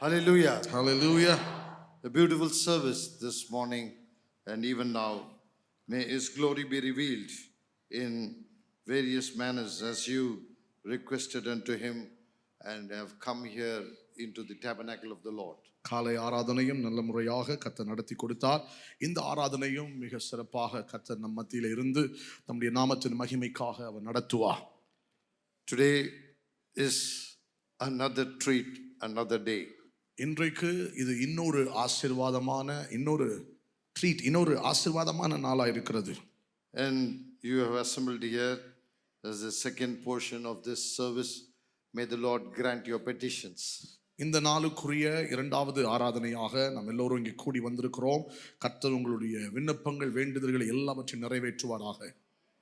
Hallelujah. Hallelujah. A beautiful service this morning and even now. May His glory be revealed in various manners as you requested unto Him and have come here into the tabernacle of the Lord. காலை ஆராதனையும் நல்ல முறையாக கர்த்தர் நடத்தி கொடுத்தார். இந்த ஆராதனையும் மிக சிறப்பாக கர்த்தர் நம் மத்தியில் இருந்து நம்முடைய நாமத்தின் மகிமைக்காக அவர் நடத்துவார். Today is another treat, another day. இன்றைக்கு இது இன்னொரு ஆசீர்வாதமான இன்னொரு ஆசீர்வாதமான நாளா இருக்கிறது. And you have assembled here as the second portion of this service. May the Lord grant your petitions. இந்த நாளுக்குரிய இரண்டாவது ஆராதனையாக நாம் எல்லோரும் இங்கே கூடி வந்திருக்கிறோம். கர்த்தர் உங்களுடைய விண்ணப்பங்கள் வேண்டுதல்களை எல்லாவற்றையும் நிறைவேற்றுவாராக.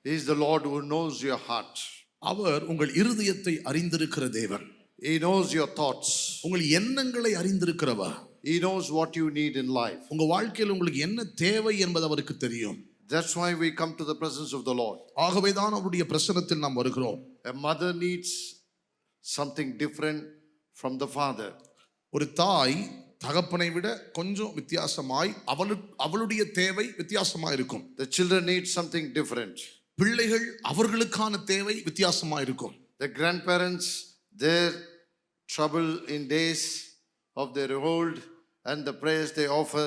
He is the Lord who knows your heart. அவர் உங்கள் இருதயத்தை அறிந்திருக்கிற தேவன். He knows your thoughts. உங்கள் எண்ணங்களை அறிந்திருக்கிறவர். He knows what you need in life. உங்க வாழ்க்கையில் உங்களுக்கு என்ன தேவை என்பது அவருக்கு தெரியும். That's why we come to the presence of the Lord. ஆகவே தான் அவருடைய பிரசன்னத்தில் நாம் வருகிறோம். A mother needs something different from the father. ஒரு தாய் தகப்பனை விட கொஞ்சம் வித்தியாசமாய் அவளுடைய தேவை வித்தியாசமாய் இருக்கும். The children need something different. பிள்ளைகள் அவர்களுக்கான தேவை வித்தியாசமாய் இருக்கும். The grandparents, their trouble in days of their old and the prayers they offer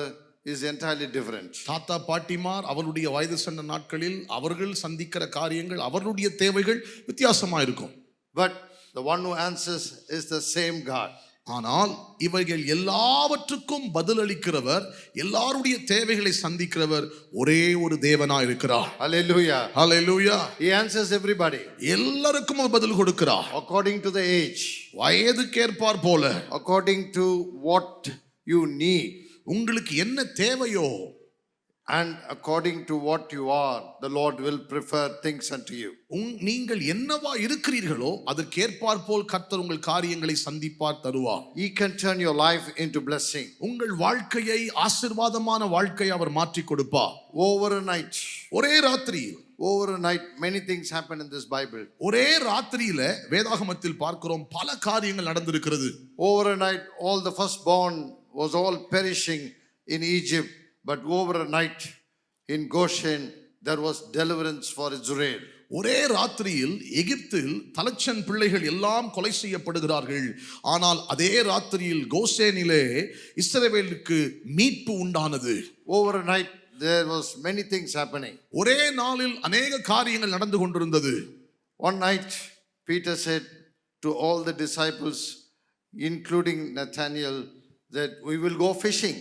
is entirely different. தாத்தா பாட்டிமார் அவருடைய வயது சென்ற நாட்களில் அவர்கள் சந்திக்கிற காரியங்கள் அவர்களுடைய தேவைகள் வித்தியாசமா இருக்கும். But the one who answers is the same God. ஆனால் இவைகள் எல்லாவற்றுக்கும் பதிலளிக்கிறவர், எல்லாருடைய தேவைகளை சந்திக்கிறவர் ஒரே ஒரு தேவனாய் இருக்கிறார். Hallelujah. Hallelujah. He answers everybody. எல்லாருக்கும் பதில் கொடுக்கிறார். According to the age. வயதுக்கேற்பார் போல. According to what you need. உங்களுக்கு என்ன தேவையோ and according to what you are, the Lord will prefer things unto you. நீங்கள் என்னவா இருக்கிறீர்களோ அதற்கேற்பார் போல் கர்த்தர் உங்கள் காரியங்களை சந்திப்பார் தருவார். He can turn your life into blessing. உங்கள் வாழ்க்கையை ஆசீர்வாதமான வாழ்க்கையை அவர் மாற்றி கொடுப்பார். Over a night. ஒரே ராத்திரியில். Over a night many things happen in this Bible. ஒரே ராத்திரியில வேதாகமத்தில் பார்க்கிறோம் பல காரியங்கள் நடந்திருக்கிறது. Over a night all the firstborn was all perishing in Egypt, but over a night in Goshen there was deliverance for Israel. ஒரே ராத்திரியில் எகிப்தில் தலைச்சன் பிள்ளைகள் எல்லாம் கொலை செய்யப்படுகிறார்கள். ஆனால் அதே ராத்திரியில் கோசேனிலே இஸ்ரவேலுக்கு மீட்பு உண்டானது. Over a night there was many things happening. ஒரே நாளில் अनेक காரியங்கள் நடந்து கொண்டிருந்தது. One night Peter said to all the disciples including Nathanael that we will go fishing.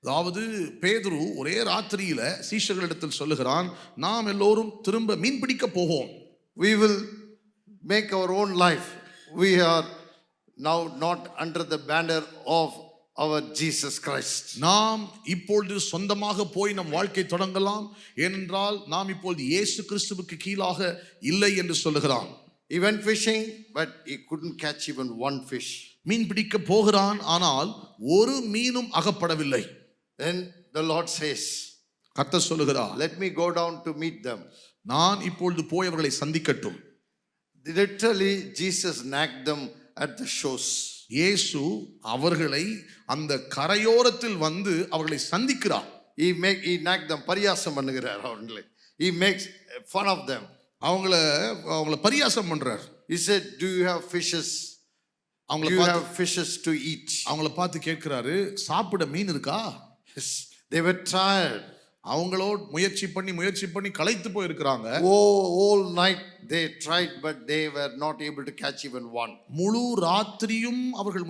அதாவது பேதுரு ஒரே ராத்திரியில சீஷர்களிடத்தில் சொல்லுகிறான், நாம் எல்லோரும் திரும்ப மீன் பிடிக்க போவோம். We will make our own life. We are now not under the banner of our Jesus Christ. நாம் இப்பொழுது சொந்தமாக போய் நம் வாழ்க்கை தொடங்கலாம். ஏனென்றால் நாம் இப்பொழுது இயேசு கிறிஸ்துவுக்கு கீழாக இல்லை என்று சொல்லுகிறான். He went fishing but he couldn't catch even one fish. மீன் பிடிக்க போகிறான், ஆனால் ஒரு மீனும் அகப்படவில்லை. Then the Lord says, கர்த்தர் சொல்லுகிறார், let me go down to meet them. நான் இப்பொழுது போய் அவர்களை சந்திக்கட்டும். Literally Jesus nagged them at the shores. இயேசு அவர்களை அந்த கரையோரத்தில் வந்து அவர்களை சந்திக்கிறார். He nagged them, பரியாசம் பண்ணுகிறார் அவங்களே. He makes fun of them. அவங்கள பரியாசம் பண்றார். He said, do you have fishes? Do you have fishes to eat? அவங்கள பார்த்து கேட்கிறாரு, சாப்பிட மீன் இருக்கா? They were tired. அவங்களோட முயற்சி பண்ணி களைத்து போயிருக்கிறாங்க. All night they tried but they were not able to catch even one. முழு ராத்திரியும் அவர்கள்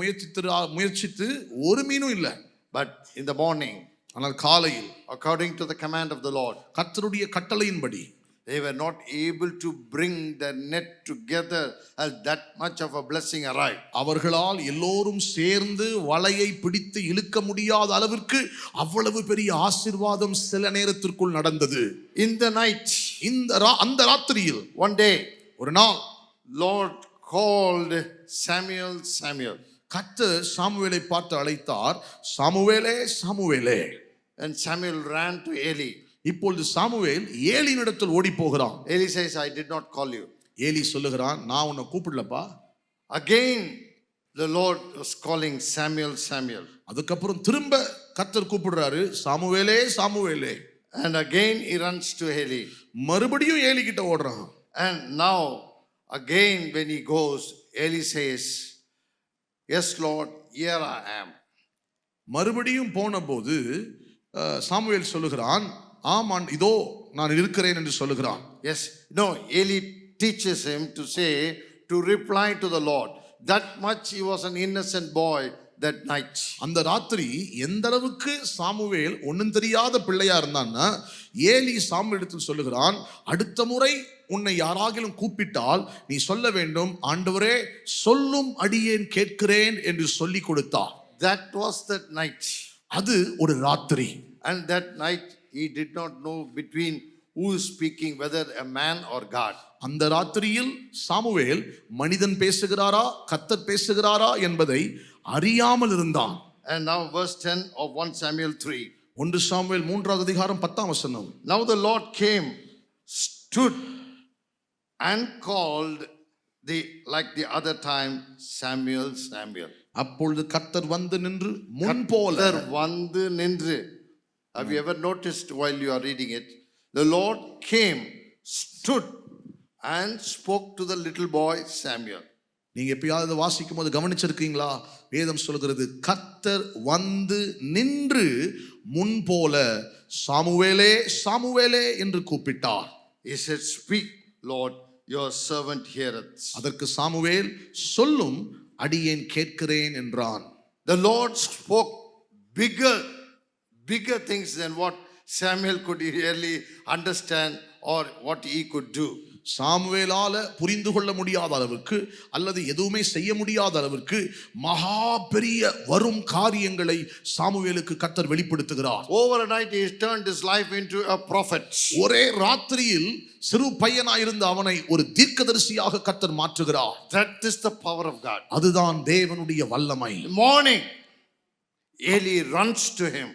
முயற்சித்து ஒரு மீனும் இல்ல. But in the morning, ஆனால் காலையில், according to the command of the Lord, கர்த்தருடைய கட்டளையின்படி, they were not able to bring the net together as that much of a blessing arrived. அவர்களால் எல்லோரும் சேர்ந்து வலையை பிடித்து இழுக்க முடியாத அளவிற்கு அவ்வளவு பெரிய ஆசீர்வாதம் சில நேரத்திற்குள் நடந்தது. In the night, அந்த ராத்திரியில், one day, ஒரு நாள், Lord called Samuel. கர்த்தர் சாமுவேலை பார்த்து அழைத்தார், சாமுவேலே சாமுவேலே. And Samuel ran to Eli. இப்பொழுது சாமுவேல் ஏலியினிடத்தில் ஓடி போகிறான். Eli says, I did not call you. Eli சொல்லுகிறான், நான் உன்னை கூப்பிடலப்பா. Again the Lord was calling Samuel, Samuel. அதுக்கப்புறம் திரும்ப கர்த்தர் கூப்பிடுறாரு, சாமுவேலே சாமுவேலே. And again he runs to Eli. மறுபடியும் ஏலி கிட்ட ஓடுறான். And now again when he goes, Eli says, yes Lord, here I am. மறுபடியும் போனபோது சாமுவேல் சொல்லுகிறான், ஆமான் இதோ நான் இருக்கிறேன் என்று சொல்லுகிறான். Yes, no, Eli teaches him to say, to reply to the Lord. That much he was an innocent boy that night. அந்த ராத்திரி எந்த அளவுக்கு சாமுவேல் ஒண்ணும் தெரியாத பிள்ளையா இருந்தான்னா, ஏலி சாமுவேலிடத்தில் சொல்லுகிறான், அடுத்த முறை உன்னை யாராகிலும் கூப்பிட்டால் நீ சொல்ல வேண்டும், ஆண்டவரே சொல்லும் அடியேன் கேட்கிறேன் என்று சொல்லி கொடுத்தார். That was that night. அது ஒரு ராத்திரி. And that night he did not know between who is speaking, whether a man or God. அந்த ராத்திரியில் சாமுவேல் மனிதன் பேசுகிறாரா கர்த்தர் பேசுகிறாரா என்பதை அறியாமல் இருந்தான். And now verse 10 of 1 Samuel 3. 1 Samuel 3வது அதிகாரம் 10ஆம் வசனம். Now the Lord came, stood and called like the other time, Samuel, Samuel. அப்பொழுது கர்த்தர் வந்து நின்று முன் போல. கர்த்தர் வந்து நின்று. Have you ever noticed while you are reading it? The Lord came, stood and spoke to the little boy Samuel. நீங்க எப்பயாவது வாசிக்கும் போது கவனிச்சிருக்கீங்களா? வேதம் சொல்கிறது கர்த்தர் வந்து நின்று முன் போல சாமுவேலே சாமுவேலே என்று கூப்பிட்டார். He said, speak Lord, your servant heareth. அதற்கு சாமுவேல் சொல்லும் அடியேன் கேட்கிறேன் என்றான். The Lord spoke bigger things than what Samuel could really understand or what he could do. சாமுவேலால புரிந்து கொள்ள முடியாத அளவுக்கு அல்லது எதுவுமே செய்ய முடியாத அளவுக்கு மகா பெரிய வரும் காரியங்களை சாமுவேலுக்கு கர்த்தர் வெளிப்படுத்துகிறார். Overnight he turned his life into a prophet. ஒரே ராத்திரியில் சிறு பையனாயிருந்த அவனை ஒரு தீர்க்கதரிசியாக கர்த்தர் மாற்றுகிறார். That is the power of God. அதுதான் தேவனுடைய வல்லமை. Morning Eli runs to him.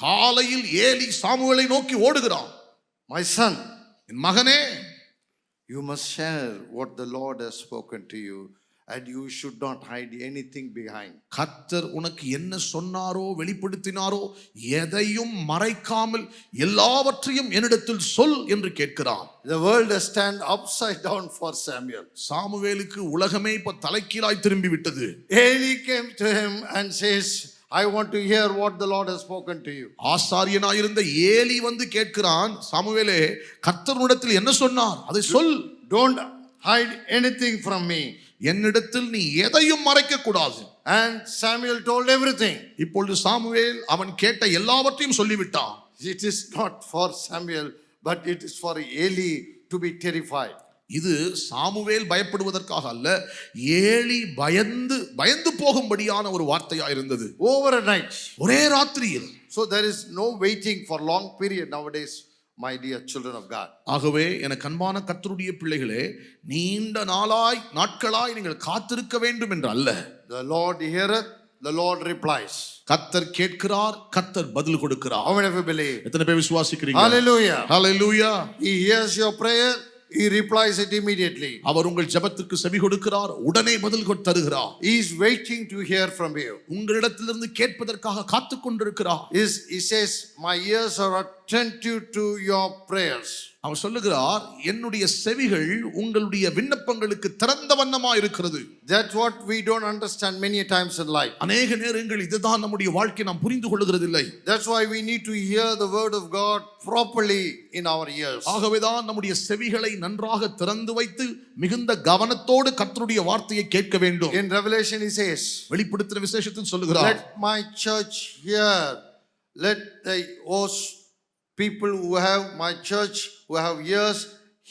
காலையில் ஏலி சாமுவேலை நோக்கி ஓடுகிறான். My son, என் மகனே, you must share what the Lord has spoken to you, and you should not hide anything behind. கர்த்தர் உனக்கு என்ன சொன்னாரோ வெளிப்படுத்தினாரோ எதையும் மறைக்காமல் எல்லாவற்றையும் என்னிடத்தில் சொல் என்று கேட்கிறான். The world has turned upside down for Samuel. சாமுவேலுக்கு உலகமே இப்ப தலைகீழாய் திரும்பி விட்டது. Eli came to him and says, I want to hear what the Lord has spoken to you. ஆசாரியனாயிருந்த ஏலி வந்து கேட்கிறான், சாமுவேலே கர்த்தரிடத்தில் என்ன சொன்னார் அதை சொல். Don't hide anything from me. என்னிடத்தில் நீ எதையும் மறைக்க கூடாது. And Samuel told everything. இப்பொழுது சாமுவேல் அவன் கேட்ட எல்லாவற்றையும் சொல்லிவிட்டான். It is not for Samuel, but it is for Eli to be terrified. இது சாமுவேல் பயப்படுவதற்காக அல்ல, ஏலி பயந்து போகும்படியான ஒரு வார்த்தையா இருந்தது. Overnight. ஒரே ராத்திரியில். So there is no waiting for long period nowadays, my dear children of God. ஆகவே எனக்கு அன்பான கர்த்தருடைய பிள்ளைகளே, நீண்ட நாட்களாய் நீங்கள் காத்திருக்க வேண்டும் என்று அல்ல. The Lord heareth, the Lord replies. கர்த்தர் கேட்கிறார், கர்த்தர் பதில் கொடுக்கிறார். How many of you believe? எத்தனை பேர் விசுவாசிக்கிறீங்க? Hallelujah. Hallelujah. He hears your prayer. He replies it immediately. அவர் உங்கள் ஜெபத்திற்கு செவி கொடுக்கிறார், உடனே பதில் தருகிறார். He is waiting to hear from you. உங்களிடத்திலிருந்து கேட்பதற்காக காத்துக் கொண்டிருக்கிறார். He says, my ears are attentive to your prayers. அவர் சொல்லுகிறார், என்னுடைய செவிகள் உங்களுடைய விண்ணப்பங்களுக்கு திறந்த வண்ணமா இருக்கிறது. That's what we don't understand many times in life. அநேக நேரங்கள் இதுதான் நம்முடைய வாழ்க்கை நாம் புரிந்து கொள்கிறதில்லை. That's why we need to hear the word of God properly in our ears. ஆகவேதான் நம்முடைய செவிகளை நன்றாக திறந்து வைத்து மிகுந்த கவனத்தோடு கர்த்தருடைய வார்த்தையை கேட்க வேண்டும். In Revelation he says, வெளிப்படுத்தின விசேஷத்தில் சொல்லுகிறார், let my church hear, let the people who have my church who have ears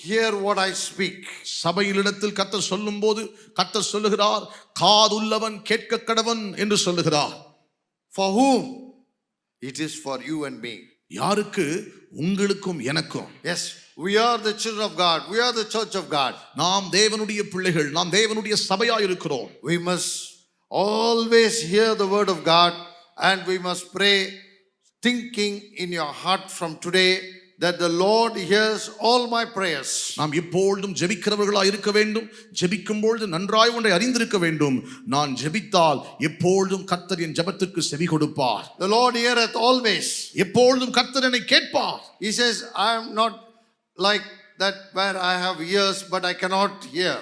hear what I speak. சபையிலிடத்தில் கர்த்தர் சொல்லும்போது கர்த்தர் சொல்லுகிறார், காதுள்ளவன் கேட்க கடவன் என்று சொல்லுகிறார். For whom? It is for you and me. யாருக்கு? உங்களுக்கும் எனக்கும். Yes, we are the children of God. We are the church of God. நாம் தேவனுடைய பிள்ளைகள், நாம் தேவனுடைய சபையாய் இருக்கிறோம். We must always hear the word of God and we must pray thinking in your heart from today, that the Lord hears all my prayers. நாம் எப்பொழுதும் ஜெபிக்கிறவர்களாய் இருக்க வேண்டும். ஜெபிக்கும் பொழுது நன்றாய் ஒன்றை அறிந்திருக்க வேண்டும். நான் ஜெபித்தால் எப்பொழுதும் கர்த்தர் என் ஜெபத்துக்கு செவி கொடுப்பார். The Lord heareth always. எப்பொழுதும் கர்த்தர் என்னை கேட்பார். He says, I am not like that where I have ears but I cannot hear.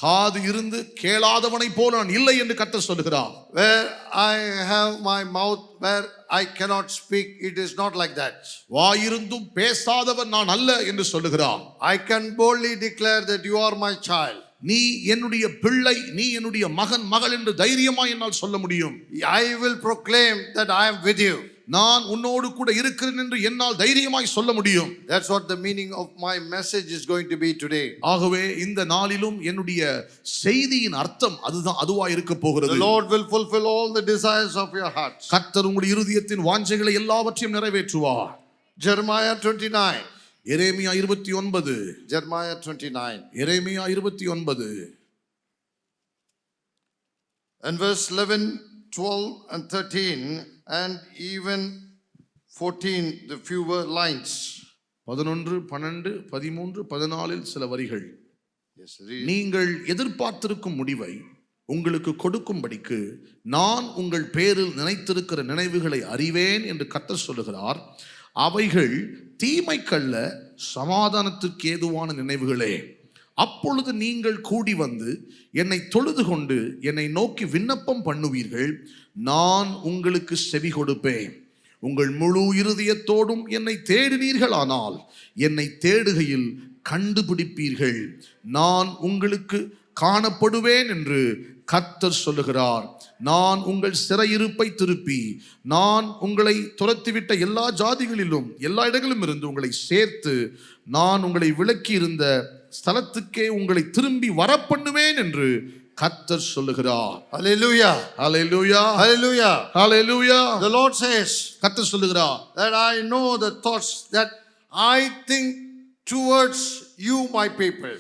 காது இருந்து கேளாதவனை போல நான் இல்லை என்று கர்த்தர் சொல்கிறார். Where I have my mouth where I cannot speak, it is not like that. வாயிருந்தும் பேசாதவன் நான் அல்ல என்று சொல்லுகிறார். I can boldly declare that you are my child. நீ என்னுடைய பிள்ளை, நீ என்னுடைய மகன் மகள் என்று தைரியமாய் என்னால் சொல்ல முடியும். I will proclaim that I am with you. நான் உன்னோடு கூட இருக்கிறேன் என்று என்னால் தைரியமாய் சொல்ல முடியும். That's what the meaning of my message is going to be today. ஆகவே இந்த நாளிலும் என்னுடைய செய்தியின் அர்த்தம் அதுவாய் இருக்க போகிறது. The Lord will fulfill all the desires of your hearts. கர்த்தர் உங்களுடைய இருதயத்தின் வாஞ்சைகளை எல்லாவற்றையும் நிறைவேற்றுவார். Jeremiah 29. Jeremiah 29. Jeremiah 29. Jeremiah 29 and verse 11, 12 and 13 and even 14, the fewer lines. 11, 12, 13, 14 சில வரிகள். Yes, read. நீங்கள் எதிர்பார்த்திருக்கும் முடிவை உங்களுக்கு கொடுக்கும்படிக்கு நான் உங்கள் பேரில் நினைத்திருக்கிற நினைவுகளை அறிவேன் என்று கர்த்தர் சொல்லுகிறார். அவைகள் தீமைக்கல்ல, சமாதானத்துக்கு ஏதுவான நினைவுகளே. அப்பொழுது நீங்கள் கூடி வந்து என்னை தொழுது கொண்டு என்னை நோக்கி விண்ணப்பம் பண்ணுவீர்கள். நான் உங்களுக்கு செவி கொடுப்பேன். உங்கள் முழு இருதயத்தோடும் என்னை தேடினீர்களானால் என்னை தேடுகையில் கண்டுபிடிப்பீர்கள். நான் உங்களுக்கு காணப்படுவேன் என்று கர்த்தர் சொல்லுகிறார். நான் உங்கள் சிறையிருப்பை திருப்பி நான் உங்களை துரத்திவிட்ட எல்லா ஜாதிகளிலும் எல்லா இடங்களிலும் இருந்து உங்களை சேர்த்து நான் உங்களை விலக்கி இருந்த ஸ்தலத்துக்கே உங்களை திரும்பி வரப்பண்ணுவேன் என்று கர்த்தர் சொல்லுகிறார். Hallelujah. Hallelujah. Hallelujah. Hallelujah. The Lord says கர்த்தர் சொல்லுகிறார், that I know the thoughts that I think towards you, my people.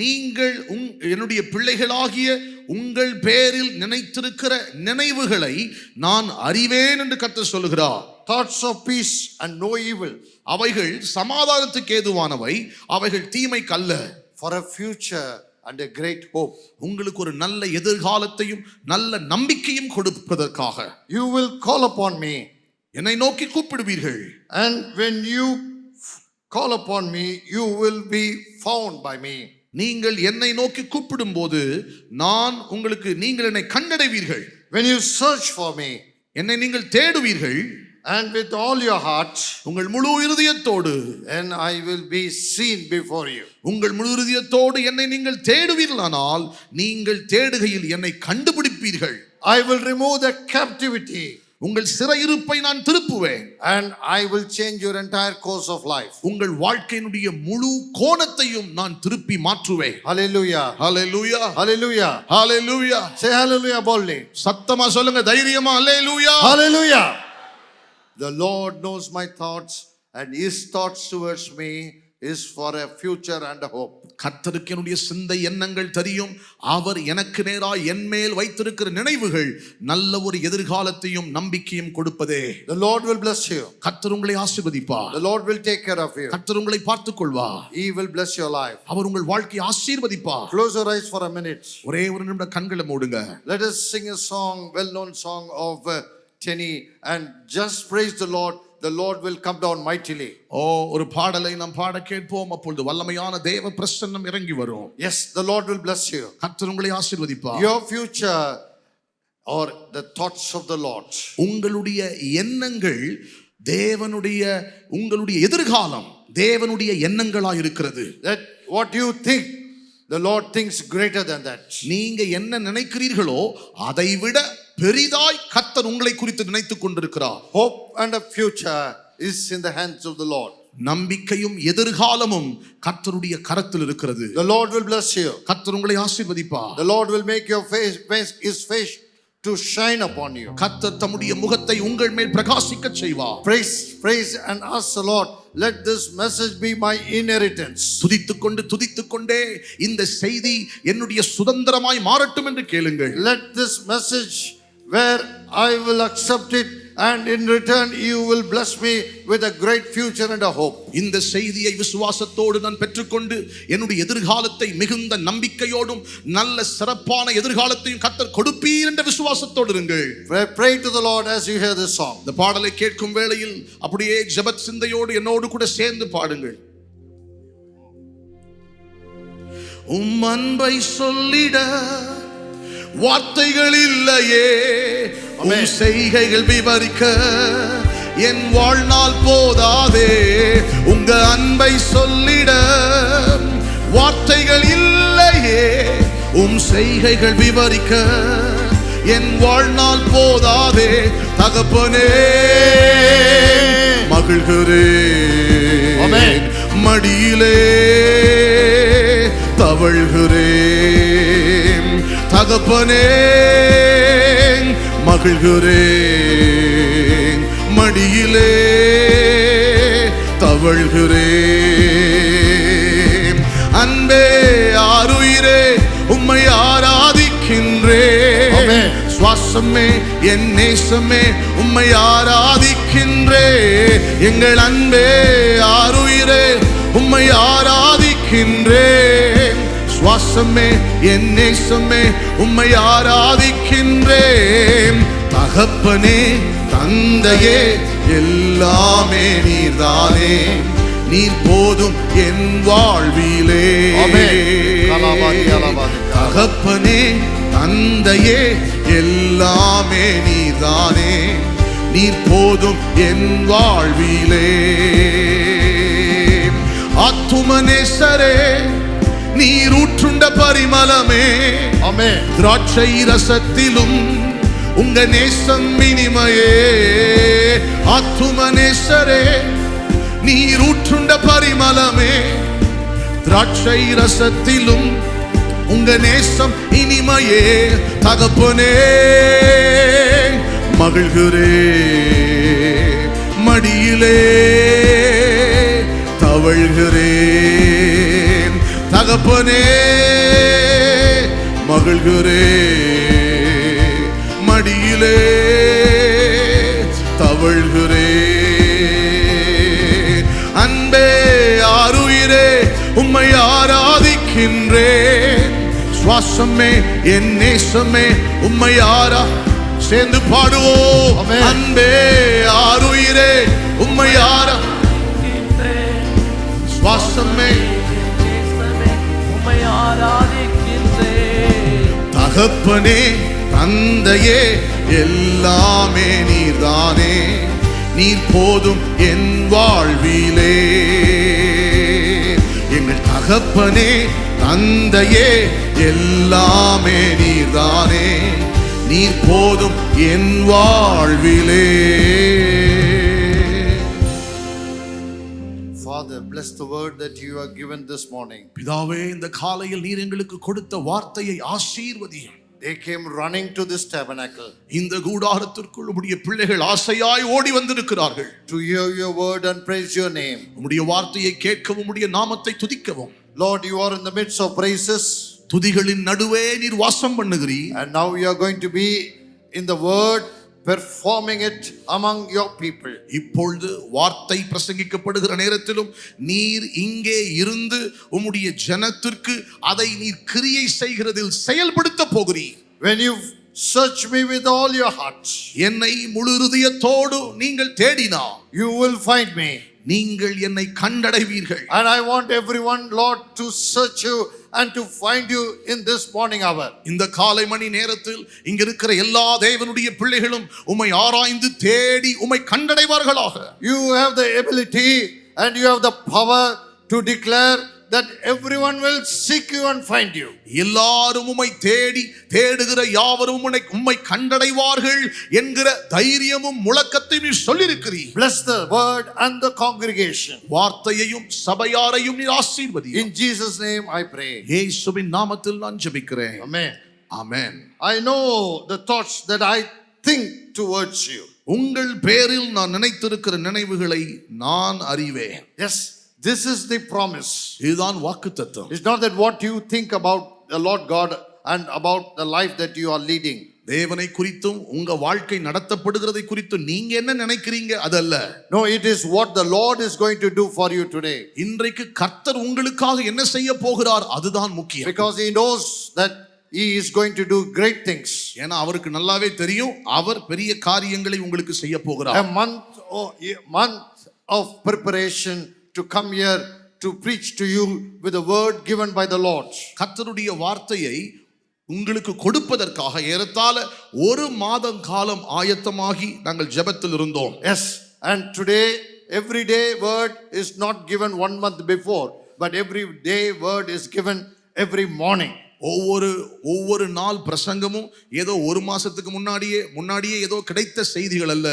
நீங்கள் என்னுடைய பிள்ளைகளாகிய உங்கள் பேரில் நினைத்திருக்கிற நினைவுகளை நான் அறிவேன் என்று கர்த்தர் சொல்லுகிறார். Thoughts of peace and no evil. அவைகள் சமாதானத்துக்கு ஏதுவானவை, அவைகள் தீமைக்கு அல்ல. For a future and a great hope. உங்களுக்கு ஒரு நல்ல எதிர்காலத்தையும் நல்ல நம்பிக்கையும் கொடுப்பதற்காக. You will call upon me. என்னை நோக்கி கூப்பிடுவீர்கள். And when you call upon me, you will be found by me. நீங்கள் என்னை நோக்கி கூப்பிடும்போது நீங்கள் என்னை கண்டடைவீர்கள். When you search for me, என்னை நீங்கள் தேடுவீர்கள். and with all your heart, உங்கள் முழு இருதயத்தோடு, and I will be seen before you. உங்கள் முழு இருதயத்தோடு என்னை நீங்கள் தேடுவீர்களானால் நீங்கள் தேடுகையில் என்னை கண்டுபிடிப்பீர்கள். I will remove the captivity. உங்கள் சிறையிருப்பை நான் திருப்புவேன். And I will change your entire course of life. உங்கள் வாழ்க்கையினுடைய முழு கோணத்தையும் நான் திருப்பி மாற்றுவேன். Hallelujah. Hallelujah. Hallelujah. Hallelujah. Say hallelujah boldly. சத்தமா சொல்லுங்க, தைரியமா. Hallelujah. Hallelujah. The Lord knows my thoughts, and his thoughts towards me is for a future and a hope. கர்த்தருக்கு என்னுடைய சிந்தை எண்ணங்கள் தெரியும். அவர் எனக்கு நேராய் என்மேல் வைத்திருக்கிற நினைவுகள் நல்ல ஒரு எதிர்காலத்தையும் நம்பிக்கையும் கொடுப்பதே. The Lord will bless you. கர்த்தர் உங்களை ஆசீர்வதிப்பார். The Lord will take care of you. கர்த்தர் உங்களை பார்த்துக் கொள்வார். He will bless your life. அவர் உங்கள் வாழ்க்கையை ஆசீர்வதிப்பார். Close your eyes for a minute. ஒரே ஒரு நிமிடம் கண்களை மூடுங்க. Let us sing a song, well-known song of Tenny, and just praise the Lord. The Lord will come down mightily. ஒரு பாடலை நாம் பாட கேட்போம். அப்பொழுது வல்லமையான தேவ பிரசன்னம் இறங்கி வரும். Yes, the Lord will bless you. கர்த்தர் உங்களை ஆசீர்வதிப்பார். Your future or the thoughts of the Lord. உங்களுடைய எண்ணங்கள் உங்களுடைய எதிர்காலம் தேவனுடைய எண்ணங்களாய் இருக்கிறது. That what you think, the Lord thinks greater than that. நீங்க என்ன நினைக்கிறீர்களோ அதை விட பெரிதாய் கர்த்தர் உங்களை குறித்து நினைத்துக் கொண்டிருக்கிறார். Hope and a future is in the hands of the Lord. நம்பிக்கையும் எதிர்காலமும் கர்த்தருடைய கரத்தில் இருக்கிறது. The Lord will bless you. கர்த்தர் உங்களை ஆசீர்வதிப்பார். The Lord will make your his face to shine upon you. கர்த்தர் தம்முடைய முகத்தை உங்கள் மேல் பிரகாசிக்கச் செய்வார். Praise and ask the Lord, let this message be my inheritance. துதித்துக்கொண்டே இந்த செய்தி என்னுடைய சுதந்திரமாய் மாறட்டும் என்று கேளுங்கள். Let this message where I will accept it and in return you will bless me with a great future and a hope. இந்த செய்தியை விசுவாசத்தோடு நான் பெற்றுக்கொண்டு என்னுடைய எதிர்காலத்தை மிகுந்த நம்பிக்கையோடும் நல்ல சிறப்பான எதிர்காலத்தையும் கர்த்தர் கொடுப்பீர் என்ற விசுவாசத்தோடு இருங்கள். Pray to the Lord as you hear this song. இந்த பாடலை கேட்கும் வேளையில் அப்படியே ஜெப சிந்தையோடு என்னோடு கூட சேர்ந்து பாடுங்கள். உம் அன்பை சொல்லிட வார்த்தைகள் இல்லையே, உம் செய்கைகள் விவரிக்க என் வாழ்நாள் போதாதே. உங்க அன்பை சொல்லிட வார்த்தைகள் இல்லையே, உம் செய்கைகள் விவரிக்க என் வாழ்நாள் போதாதே. தகப்பனே மகிழ்கிறேன், மடியிலே தவழ்கிறேன். தகப்பனே மகிழ்கிறேன், மடியிலே தவழ்கிறேன். அன்பே ஆருயிரே உம்மை ஆராதிக்கின்றேன். சுவாசமே என் நேசமே உம்மை ஆராதிக்கின்றே. எங்கள் அன்பே ஆருயிரே உம்மை ஆராதிக்கின்றேன். சுவாசமே என் நேசமே உம்மை ஆராதிக்கின்றேன். தகப்பனே தந்தையே எல்லாமே நீர்தானே, நீர் போதும் என் வாழ்விலே. தகப்பனே தந்தையே எல்லாமே நீர்தானே, நீர் போதும் என் வாழ்விலே. ஆத்துமனேசரே நீர் ஊற்றுண்ட பரிமளமே, திராட்சை ரசத்திலும் உங்க நேசம் இனிமையே. ஆத்துமனேசரே நீர் ஊற்றுண்ட பரிமளமே, திராட்சை ரசத்திலும் உங்க நேசம் இனிமையே. தகப்பனே மகிழ்கிறேன், மடியிலே தவழ்கிறேன். தகப்பனே மகிழ்கிறேன், மடியிலே தவழ்கிறேன். அன்பே ஆருயிரே உம்மை ஆராதிக்கின்றேன். சுவாசமே என் நேசமே உம்மை சேர்ந்து பாடுவோம். அன்பே ஆருயிரே உம்மை சுவாசமே உம்மை ஆராதிக்கின்றேன். தகப்பனே தந்தையே எல்லாமே நீர்தானே, நீர் போதும் என் வாழ்விலே. எங்கள் தகப்பனே தந்தையே எல்லாமே நீர்தானே, நீர் போதும் என் வாழ்விலே. Father, bless the word that you have given this morning. பிதாவே இந்த காலையில் நீர் எங்களுக்கு கொடுத்த வார்த்தையை ஆசீர்வதியும். They came running to this tabernacle. இந்த கூடாரத்திற்குள் உம்முடைய பிள்ளைகள் ஆசையாய் ஓடி வந்திருக்கிறார்கள். To hear your word and praise your name. உம்முடைய வார்த்தையை கேட்கவும் உம்முடைய நாமத்தை துதிக்கவும். Lord, you are in the midst of praises. துதிகளின் நடுவே நீர் வாசம் பண்ணுகிறீர். And now you are going to be in the word, performing it among your people. இப்பொழுது வார்த்தை பிரசங்கிக்கப்படுகிற நேரத்திலும் நீர் இங்கே இருந்து உம்முடைய ஜனத்திற்கு அதை நீர் கிரியை செய்கிறதில் செயல்படுத்த போகிறீர். When you search me with all your heart, என்னை முழு இருதயத்தோடு நீங்கள் தேடினா you will find me. நீங்கள் என்னை கண்டடைவீர்கள். And I want everyone, Lord, to search you and to find you in this morning hour. இந்த காலை மணி நேரத்தில் இங்க இருக்கிற எல்லா தேவனுடைய பிள்ளைகளும் உம்மை ஆராய்ந்து தேடி உம்மை கண்டடைவார்களாக. You have the ability and you have the power to declare that everyone will seek you and find you. எல்லாரும் உம்மை தேடி தேடுகிற யாவரும் உம்மை கண்டடைவார்கள் என்கிற தைரியமும் முழக்கத்தையும் நீர் சொல்லியிருக்கிறீர். Bless the word and the congregation. வார்த்தையையும் சபையாரையும் நீர் ஆசீர்வதியும். In Jesus name I pray. இயேசுவின் நாமத்தில் நான் ஜெபிக்கிறேன். Amen. Amen. I know the thoughts that I think towards you. உங்கள் பேரில் நான் நினைத்திருக்கிற நினைவுகளை நான் அறிவேன். Yes, this is the promise. இதுதான் வாக்குத்தத்தம். It's not that what you think about the Lord God and about the life that you are leading. தேவனை குறித்தும் உங்க வாழ்க்கை நடத்தப்படுகிறதை குறித்தும் நீங்க என்ன நினைக்கிறீங்க அதல்ல. No, it is what the Lord is going to do for you today. இன்றைக்கு கர்த்தர் உங்களுக்காக என்ன செய்ய போகிறார் அதுதான் முக்கியம். Because He knows that He is going to do great things. ஏன்னா அவருக்கு நல்லாவே தெரியும் அவர் பெரிய காரியங்களை உங்களுக்கு செய்ய போகிறார். A month of preparation to come here to preach to you with the word given by the Lord. கர்த்தருடைய வார்த்தையை உங்களுக்கு கொடுப்பதற்காக ஏறத்தாழ ஒரு மாதம் காலம் ஆயத்தமாகி நாங்கள் ஜெபத்தில் இருந்தோம். Yes, and today every day word is not given 1 month before, but every day word is given every morning. ஒவ்வொரு நாள் பிரசங்கமும் ஏதோ ஒரு மாசத்துக்கு முன்னாடியே ஏதோ கிடைத்த செய்திகள் அல்ல.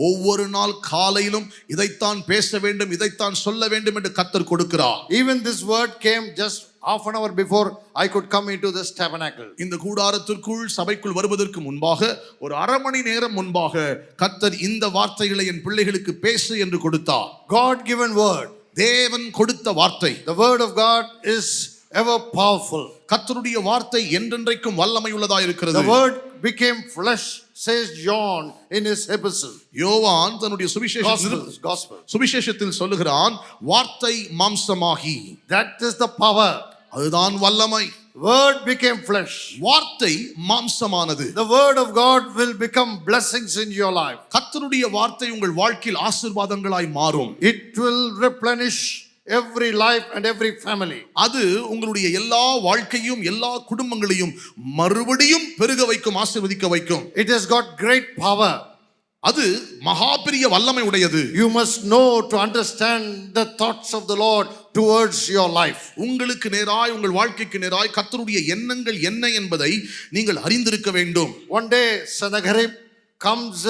ஒவ்வொரு நாள் காலையிலும் இதைத்தான் பேச வேண்டும், இதைத்தான் சொல்ல வேண்டும் என்று கர்த்தர் கொடுக்கிறார். Even this word came just half an hour before I could come into this tabernacle. இந்த கூடாரத்திற்குள் சபைக்குள் வருவதற்கு முன்பாக ஒரு அரை மணி நேரம் முன்பாக கர்த்தர் இந்த வார்த்தைகளை என் பிள்ளைகளுக்கு பேசு என்று கொடுத்தார். God given word. தேவன் கொடுத்த வார்த்தை. The word of God is ever powerful. கர்த்தருடைய வார்த்தை என்றென்றைக்கும் வல்லமை உள்ளதாக இருக்கிறது. The word became flesh, says John in his epistle. யோவான் தன்னுடைய சுவிசேஷத்தில் சொல்லுகிறான், வார்த்தை மாம்சமாகி. That is the power. அதுதான் வல்லமை. Word became flesh. வார்த்தை மாம்சமானது. The word of God will become blessings in your life. கர்த்தருடைய வார்த்தை உங்கள் வாழ்க்கையில் ஆசீர்வாதங்களாய் மாறும். It will replenish every life and every family. அது உங்களுடைய எல்லா வாழ்க்கையும் எல்லா குடும்பங்களையும் மறுபடியும் பெருக வைக்கும், ஆசீர்வதிக்க வைக்கும். It has got great power. அது மகா பெரிய வல்லமை உடையது. You must know to understand the thoughts of the Lord towards your life. உங்களுக்கு நேராய் உங்கள் வாழ்க்கைக்கு நேராய் கர்த்தருடைய எண்ணங்கள் என்ன என்பதை நீங்கள் அறிந்திருக்க வேண்டும். One day Sennacherib comes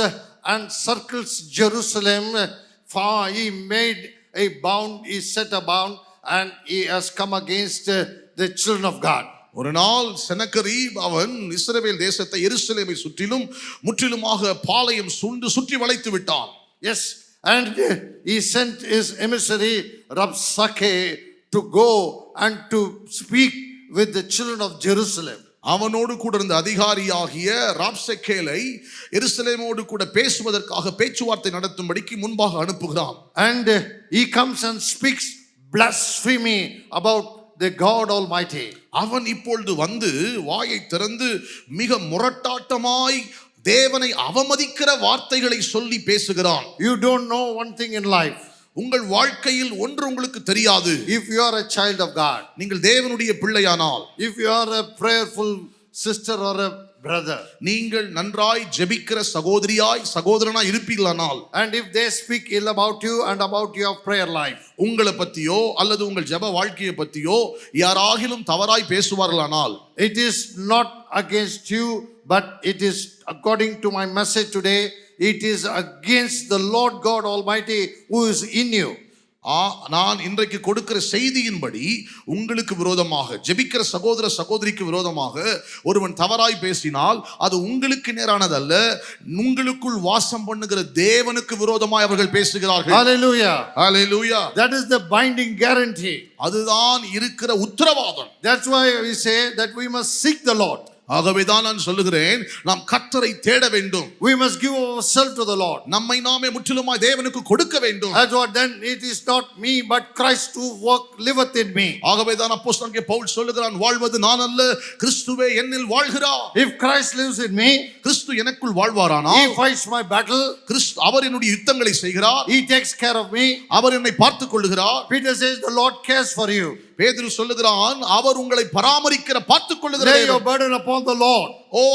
and circles Jerusalem. He made a bound, he set a bound, and he has come against the children of God. ஒரு நாள் செனகரீப் அவன் இஸ்ரவேல் தேசத்தை எருசலேமை முற்றிலுமாக பாளையம் சுற்றி வளைத்து விட்டான். Yes, and he sent his emissary Rabshakeh to go and to speak with the children of Jerusalem. அவனோடு கூட இருந்த அதிகாரியாகிய ராப்செக்கேலை எருசலேமோடு கூட பேசுவதற்காக பேச்சுவார்த்தை நடத்தும்படிக்கு முன்பாக அனுப்புகிறான். And he comes and speaks blasphemy about the God Almighty. அவன் இப்பொழுது வந்து வாயை திறந்து மிக முரட்டாட்டமாய் தேவனை அவமதிக்கிற வார்த்தைகளை சொல்லி பேசுகிறான். You don't know one thing in life. உங்கள் வாழ்க்கையில் ஒன்று உங்களுக்கு தெரியாது. If you are a child of God, நீங்கள் தேவனுடைய பிள்ளையானால், if you are a prayerful sister or a brother, நீங்கள் நன்றாய் ஜெபிக்கிற சகோதரனாய் இருப்பீர்களானால், and if they speak ill about you and about your prayer life, உங்களை பத்தியோ அல்லது உங்கள் ஜெப வாழ்க்கையை பத்தியோ யாராகிலும் தவறாய் பேசுவார்களானால், it is not against you, but it is according to my message today, it is against the Lord God Almighty who is in you. நான் இன்றைக்கு கொடுக்கிற செய்தியின்படி உங்களுக்கு விரோதமாக ஜெபிக்கிற சகோதரிக்கு விரோதமாக ஒருவன் தவறாய் பேசினால் அது உங்களுக்கு நேரானதல்ல, உங்களுக்குள் வாசம் பண்ணுகிற தேவனுக்கு விரோதமாய் அவர்கள் பேசுகிறார்கள். Hallelujah. Hallelujah. That is the binding guarantee. அதுதான் இருக்கிற உத்தரவாதம். That's why we say that we must seek the Lord. ஆகவேதான் நான் சொல்லுகிறேன், நாம் கர்த்தரை தேட வேண்டும். We must give ourselves to the Lord. நம்மை நாமே முற்றிலுமாய் தேவனுக்கு கொடுக்க வேண்டும். That's what then it is not me but Christ who liveth in me. ஆகவேதான் அப்போஸ்தலனாகிய பவுல் சொல்லுகிறான், வாழ்வது நான் அல்ல, கிறிஸ்துவே என்னில் வாழ்கிறார். If Christ lives in me, கிறிஸ்து எனக்குள் வாழ்வாரானால், he fights my battle, அவர் என்னுடைய யுத்தங்களை செய்கிறார், he takes care of me, அவர் என்னை பார்த்துக் கொள்ளுகிறார். Peter says the Lord cares for you. பேதுரு சொல்லுகிறான், அவர் உங்களை பராமரிக்கிற பார்த்துக் கொள்ளுகிறார். Lay your burden upon the Lord.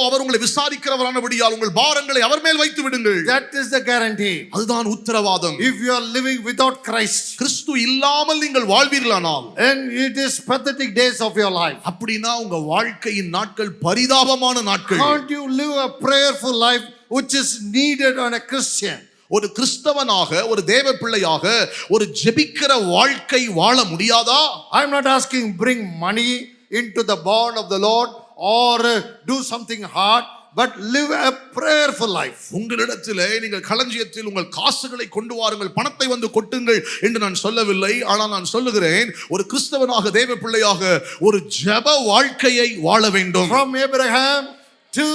அவர் உங்களை விசாரிக்கிறவரானபடியால் உங்கள் பாரங்களை அவர் மேல் வைத்து விடுங்கள். That is the guarantee. அதுதான் உத்தரவாதம். If you are living without Christ, கிறிஸ்து இல்லாமல் நீங்கள் வாழ்வீர்களானால், and it is pathetic days of your life, அப்படினா உங்க வாழ்க்கையின் நாட்கள் பரிதாபமான நாட்கள். Can't you live a prayerful life which is needed on a Christian? ஒரு கிறிஸ்தவனாக, ஒரு தேவ பிள்ளையாக ஒரு ஜெபிக்கிற வாழ்க்கை வாழ முடியாதா? I'm not asking bring money into the barn of the Lord or do something hard, but live a prayerful life. உங்களிடத்திலே நீங்கள் களஞ்சியத்தில் உங்கள் காசுகளை கொண்டு வாருங்கள், பணத்தை வந்து கொட்டுங்கள் என்று நான் சொல்லவில்லை. ஆனால் நான் சொல்லுகிறேன், ஒரு கிறிஸ்தவனாக தேவ பிள்ளையாக ஒரு ஜெப வாழ்க்கையை வாழ வேண்டும். From Abraham to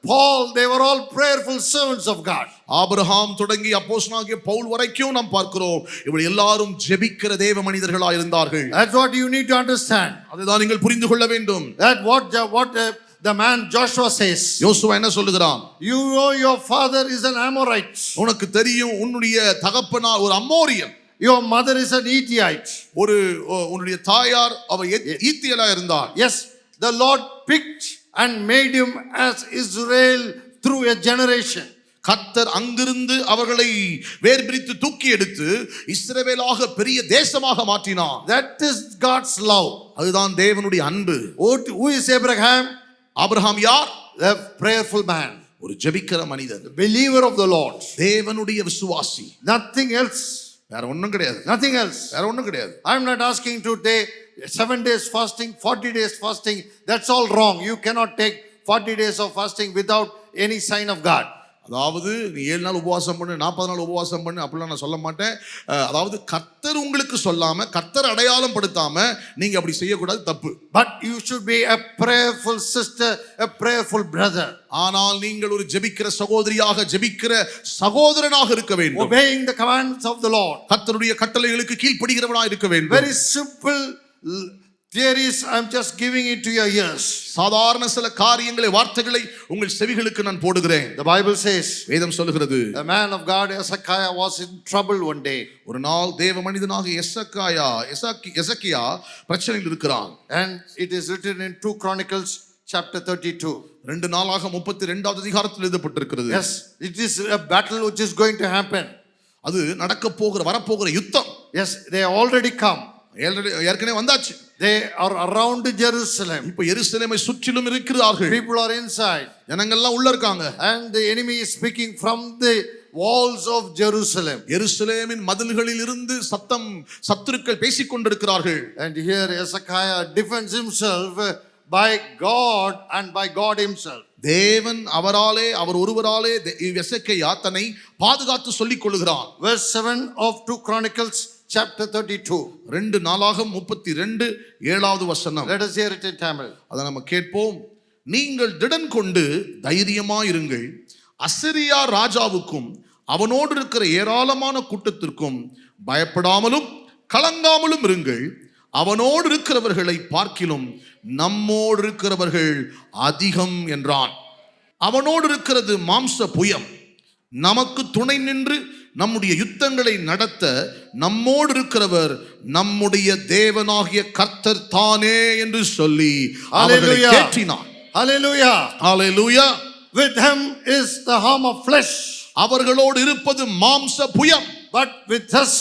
Paul, they were all prayerful servants of God. Abraham தொடங்கி அப்போஸ்தலனாகிய பவுல் வரைக்கும் நாம் பார்க்கிறோம் இவர்கள் எல்லாரும் ஜெபிக்கிற தேவ மனிதர்களாய் இருந்தார்கள். That's what you need to understand. அதுதான் நீங்கள் புரிந்து கொள்ள வேண்டும். That what the man Joshua says. யோசுவா என்ன சொல்லுகிறான்? You know your father is an Amorite. உனக்கு தெரியும் உன்னுடைய தகப்பனார் ஒரு அம்மோரியன். Your mother is an Hittite. உன்னுடைய தாயார் அவ ஈத்தியலா இருந்தார். Yes, the Lord picked and made him as Israel through a generation. கர்த்தர் அங்கிருந்து அவர்களை வேர் பிரித்து தூக்கி எடுத்து இஸ்ரவேலாக பெரிய தேசமாக மாற்றினார். That is God's love. அதுதான் தேவனுடைய அன்பு. Who is Abraham? ஆபிரகாம் யார்? A prayerful man. ஒரு ஜெபிக்கிற மனிதன். The believer of the Lord. தேவனுடைய விசுவாசி. Nothing else. வேற ஒண்ணும் கிடையாது. Nothing else. வேற ஒண்ணும் கிடையாது. I am not asking today 7 days fasting, 40 days fasting. That's all wrong. You cannot take 40 days of fasting without any sign of God. அதாவது நீ 7 நாள் உபவாசம் பண்ணு 40 நாள் உபவாசம் பண்ணு அப்படிலாம் நான் சொல்ல மாட்டேன். அதாவது கர்த்தர் உங்களுக்கு சொல்லாம கர்த்தர் அடையாளம் படுத்தாம நீங்க அப்படி செய்யக்கூடாது, தப்பு. But you should be a prayerful sister, a prayerful brother. ஆனால் நீங்கள் ஒரு ஜெபிக்கிற சகோதரியாக ஜெபிக்கிற சகோதரனாக இருக்க வேண்டும். Obeying the commands of the Lord. கர்த்தருடைய கட்டளைகளுக்கு கீழ்ப்படிகிறவனாக இருக்க வேண்டும். Very simple theories, I'm just giving it to your ears. சாதாரண சில காரியங்களை வார்த்தைகளை உங்கள் செவிகளுக்கு நான் போடுகிறேன். The Bible says, வேதம் சொல்லுகிறது, a man of God Hezekiah was in trouble one day. ஒரு நாள் தேவ மனிதனாக எசேக்கியா பிரச்சனையில் இருக்கிறான். And it is written in 2 Chronicles chapter 32. 2 நாளாக 32வது அதிகாரத்தில் எழுதப்பட்டிருக்கிறது. Yes, it is a battle which is going to happen. அது நடக்க போகிற வரப்போகிற யுத்தம். Yes, they already come. ஏற்கனவே வந்தாச்சு. They are around Jerusalem. இப்போ எருசலேமை சுற்றிலும் இருக்கிறார்கள். People are inside. ஜனங்கள்லாம் உள்ள இருக்காங்க. And the enemy is speaking from the walls of Jerusalem. எருசலேமின் மதில்களில் இருந்து சத்துருக்கள் பேசிக் கொண்டிருக்கிறார்கள். And here Hezekiah defends himself by God and by God himself. தேவன் அவர் ஒருவராலே எசேக்கியா தன்னை பாதுகாத்து சொல்லிக் கொள்கிறான். Verse 7 of 2 Chronicles chapter 32. 2 நாளாகம் 32 7வது வசனம். Let us hear it in Tamil. அதை நம்ம கேட்போம். நீங்கள் திடன் கொண்டு தைரியமாயிருங்கள், அசிரியா ராஜாவுக்கும் அவனோடு இருக்கிற ஏராளமான கூட்டத்திற்கும் பயப்படாமலும் கலங்காமலும் இருங்கள். அவனோடு இருக்கிறவர்களை பார்க்கிலும் நம்மோடு இருக்கிறவர்கள் அதிகம் என்றான். அவனோடு இருக்கிறது மாம்ச புயம், நமக்கு துணை நின்று நம்முடைய யுத்தங்களை நடத்த நம்மோடு இருக்கிறவர் நம்முடைய தேவனாகிய கர்த்தர் தானே என்று சொல்லி அவர்களை தேற்றினார். Hallelujah. Hallelujah. With him is the arm of flesh. அவர்களோடு இருப்பது மாம்ச புயம். But with us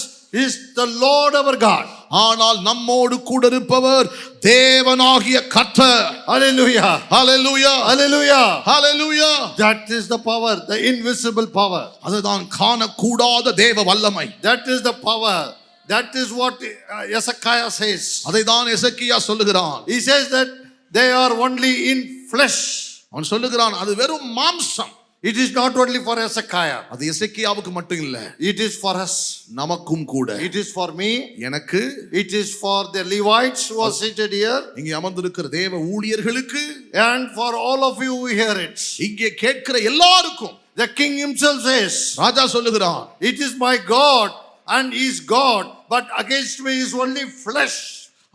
is the Lord our God. ஆனால் நம்மோடு கூட இருப்பவர் தேவனாகிய கர்த்தர். Hallelujah. Hallelujah. Hallelujah. Hallelujah. That is the power, the invisible power. அதுதான் காணக்கூடாத தேவ வல்லமை. That is the power. That is what Hezekiah says. அதைதான் எசேக்கியா சொல்லுகிறான். He says that they are only in flesh. அவன் சொல்லுகிறான் அது வெறும் மாம்சம். It is not only for Hezekiah. அது எசேக்கியாவுக்கு மட்டும் இல்ல. It is for us. நமக்கும் கூட. It is for me. எனக்கு. It is for the Levites who are seated here. இங்கே அமர்ந்திருக்கிற தேவ ஊழியர்களுக்கு. And for all of you who hear it. இங்கே கேட்கிற எல்லாருக்கும். The king himself says. ராஜா சொல்லுகிறான். It is my God and he is God, but against me is only flesh.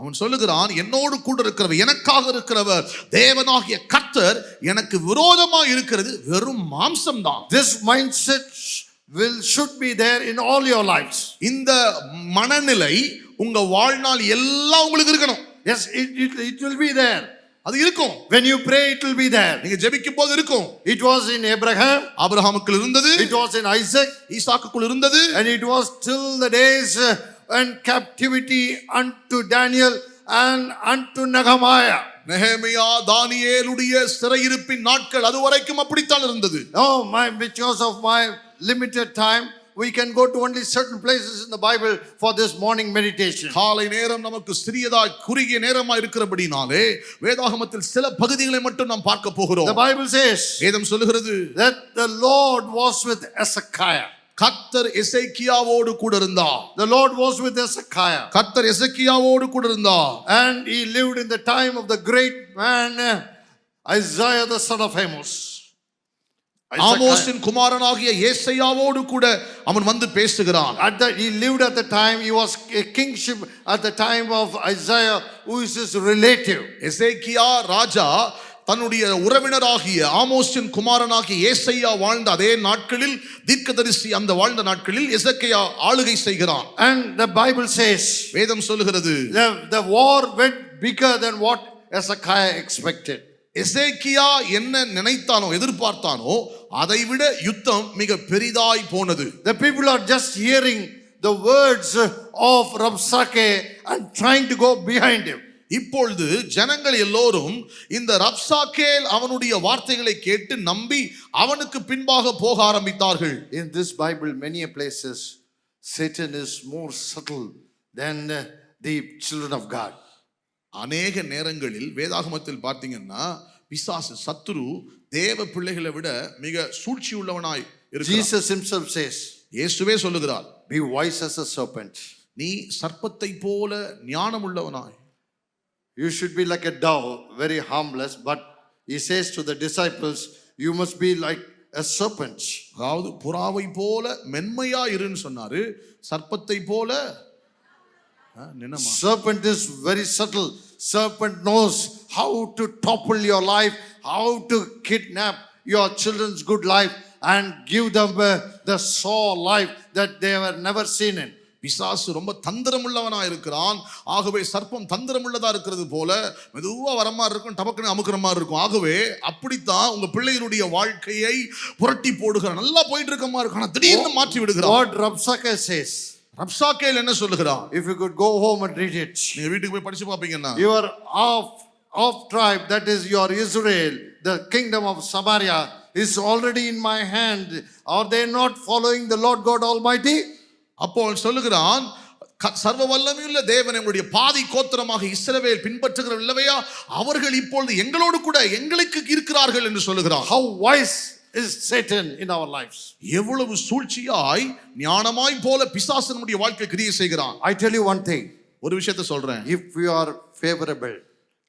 அவன் சொல்லுகிறான் என்னோடு கூட இருக்கிறவர் எனக்காக இருக்கிறவர் தேவனாகிய கர்த்தர், எனக்கு விரோதமா இருக்கிறது வெறும் மாம்சம் தான். This mindset should be there in all your lives. இந்த மனநிலை உங்க வாழ்நாள் எல்லாம் உங்களுக்கு இருக்கணும். Yes, it will be there. அது இருக்கும். When you pray it will be there. நீங்க ஜெபிக்கும் போது இருக்கும். It was in Abraham. ஆபிரகாமுக்குள் இருந்தது. It was in Isaac. ஈசாக்குக்குள் இருந்தது. And it was till the days and captivity unto Daniel and unto Nehemiah. நெகேமியா தானியேலுடைய சிறையிருப்பின் நாட்கள் அதுவரைக்கும் அப்படித்தான் இருந்தது. Because of my limited time we can go to only certain places in the Bible for this morning meditation. காலை நேரம் நமக்கு சிறியதாய் குறுகிய நேரமாய் இருக்கிறபடினாலே வேதாகமத்தில் சில பகுதிகளை மட்டும் நாம் பார்க்க போகிறோம். The Bible says, வேதம் சொல்லுகிறது, that the Lord was with Hezekiah. கர்த்தர் எசேக்கியாவோடு கூட இருந்தார். The Lord was with Hezekiah. கர்த்தர் எசேக்கியாவோடு கூட இருந்தார். And he lived in the time of the great man Isaiah the son of Amos. ஆமோஸின் குமாரனாகிய ஏசாயாவோடு கூட அவன் வந்து பேசுகிறான். He lived at the time, he was a kingship at the time of Isaiah, who is his relative. எசேக்கியா ராஜா தன்னுடைய உறவினராகிய ஆமோஸின் குமாரனாகிய ஏசாயா வாழ்ந்த அதே நாட்களில், தீர்க்கதரிசி அந்த வாழ்ந்த நாட்களில் எசேக்கியா ஆளுகை செய்கிறான். And the Bible says, வேதம் சொல்லுகிறது, the war went bigger than what Hezekiah expected. எசேக்கியா என்ன நினைத்தானோ எதிர்பார்த்தானோ அதை விட யுத்தம் மிக பெரிதாய் போனது. The people are just hearing the words of Rabshakeh and trying to go behind him. இப்பொழுது ஜனங்கள் எல்லோரும் இந்த ரப்சாக்கேல் அவனுடைய வார்த்தைகளை கேட்டு நம்பி அவனுக்கு பின்பாக போக ஆரம்பித்தார்கள். In this Bible, many places, Satan is more subtle than the children of God. அநேக நேரங்களில் வேதாகமத்தில் பார்த்தீங்கன்னா பிசாசு சத்துரு தேவ பிள்ளைகளை விட மிக சூழ்ச்சி உள்ளவனாய் இருக்கிறான். Jesus himself says, இயேசுவே சொல்லுகிறார், be wise as a serpent. நீ சர்ப்பத்தை போல ஞானம் உள்ளவனாய். You should be like a dove, very harmless, but he says to the disciples, you must be like a serpent. அதாவது புறாவை போல மென்மையா இருன்னு சொன்னாரு, சர்ப்பத்தை போல நினமா. Serpent is very subtle. Serpent knows how to topple your life, how to kidnap your children's good life and give them the sore life that they were never seen in. பிசாசு ரொம்ப தந்திரமுள்ளவனா இருக்கிறான். ஆகவே சர்ப்பம் தந்திரமுள்ளதா இருக்கிறது போல மெதுவா வர மாதிரி இருக்கும், டபக்குன்னு அமுக்குற மாதிரி இருக்கும். ஆகவே அப்படித்தான் உங்க பிள்ளைகளுடைய வாழ்க்கையை புரட்டி போடுகிறான். நல்லா போயிட்டு இருக்க மாதிரி இருக்கும், ஆனா திடீர்னு மாற்றி விடுகிறான். What Rabshakeh says, ரப்சாக்கேல் என்ன சொல்லுகிறான்? if you could go home and read it, நீங்க வீட்டுக்கு போய் படிச்சு பாப்பீங்கன்னா, your of tribe, that is your Israel, the kingdom of Samaria is already in my hand. Are they not following the Lord God Almighty? அப்போ சொல்லுகிறான், சர்வ வல்லமையுள்ள தேவன் எங்களுடைய பாதி கோத்திரமாக இஸ்ரவேல் பின்பற்றுகிற இல்லவையா, அவர்கள் இப்பொழுது எங்களோடு கூட எங்களுக்கு இருக்கிறார்கள் என்று சொல்லுகிறான். How wise is Satan in our lives? எவ்வளவு சூழ்ச்சியாய் ஞானமாய் போல பிசாசு நம்முடைய வாழ்க்கை கிரியை செய்கிறான். I tell you one thing, ஒரு விஷயத்தை சொல்றேன், if you are favorable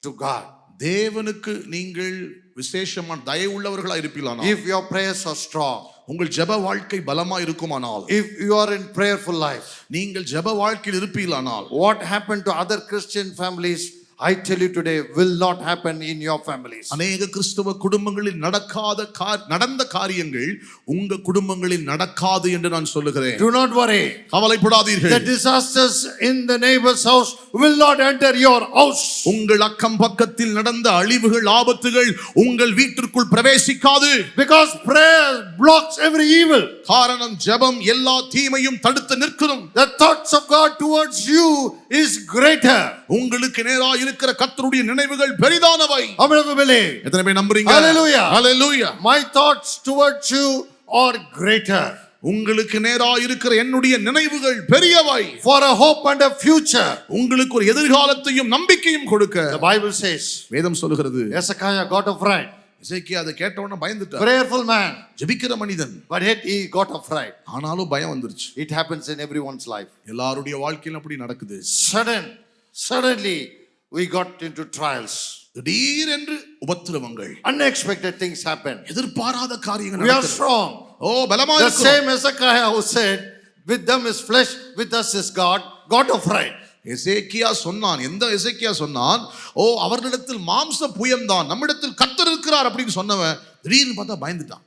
to God, தேவனுக்கு நீங்கள் விசேஷமான தயை உள்ளவர்களா இருப்பீர்களானால், if your prayers are strong, உங்கள் ஜெப வாழ்க்கை பலமா இருக்குமானால், if you are in prayerful life, நீங்கள் ஜெப வாழ்க்கையில் இருப்பீர்களானால், what happened to other Christian families, I tell you today, will not happen in your families. அநேக கிறிஸ்தவ குடும்பங்களில் நடந்த காரியங்கள் உங்க குடும்பங்களில் நடக்காது என்று நான் சொல்லுகிறேன். Do not worry. கவலைப்படாதீர்கள். The disasters in the neighbor's house will not enter your house. உங்கள் அக்கம் பக்கத்தில் நடந்த அழிவுகள், ஆபத்துகள் உங்கள் வீட்டிற்குள் பிரவேசிக்காது. Because prayer blocks every evil. காரணம் ஜெபம் எல்லா தீமையும் தடுத்து நிற்கும். The thoughts of God towards you is greater. உங்களுக்கு நேராக இருக்கிற கர்த்தருடைய நினைவுகள் பெரிதானவை. எத்தனை பேர் நம்புறீங்க? Hallelujah. Hallelujah. My thoughts towards you are greater. உங்களுக்கு நேராக இருக்கிற என்னுடைய நினைவுகள் பெரியவை. For a hope and a future. உங்களுக்கு ஒரு எதிர்காலத்தையும் நம்பிக்கையும் கொடுக்க. The Bible says, வேதம் சொல்லுகிறது, Hezekiah got afraid. எசேக்கியா அதை கேட்ட உடனே பயந்துட்டார். Prayerful man, ஜெபிக்கிற மனிதன், but yet he got afraid. ஆனாலும் பயம் வந்துருச்சு. It happens in everyone's life. எல்லாருடைய வாழ்க்கையில அப்படி நடக்குது. Suddenly we got into trials. திடீரென்று உபத்திரவங்கள், unexpected things happen. எதிர்பாராத காரியங்கள் We are நடக்குது. strong. பலமா The இருக்கிறோம். same Hezekiah who said, with them is flesh, with us is God, got afraid. எசேக்கியா சொன்னான், எந்த எசேக்கியா சொன்னான், அவர்களிடத்தில் மாம்ச புயம்தான், நம்மிடத்தில் கர்த்தர் இருக்கிறார் அப்படின்னு சொன்னவன் திடீர்னு பார்த்தா பயந்துட்டான்.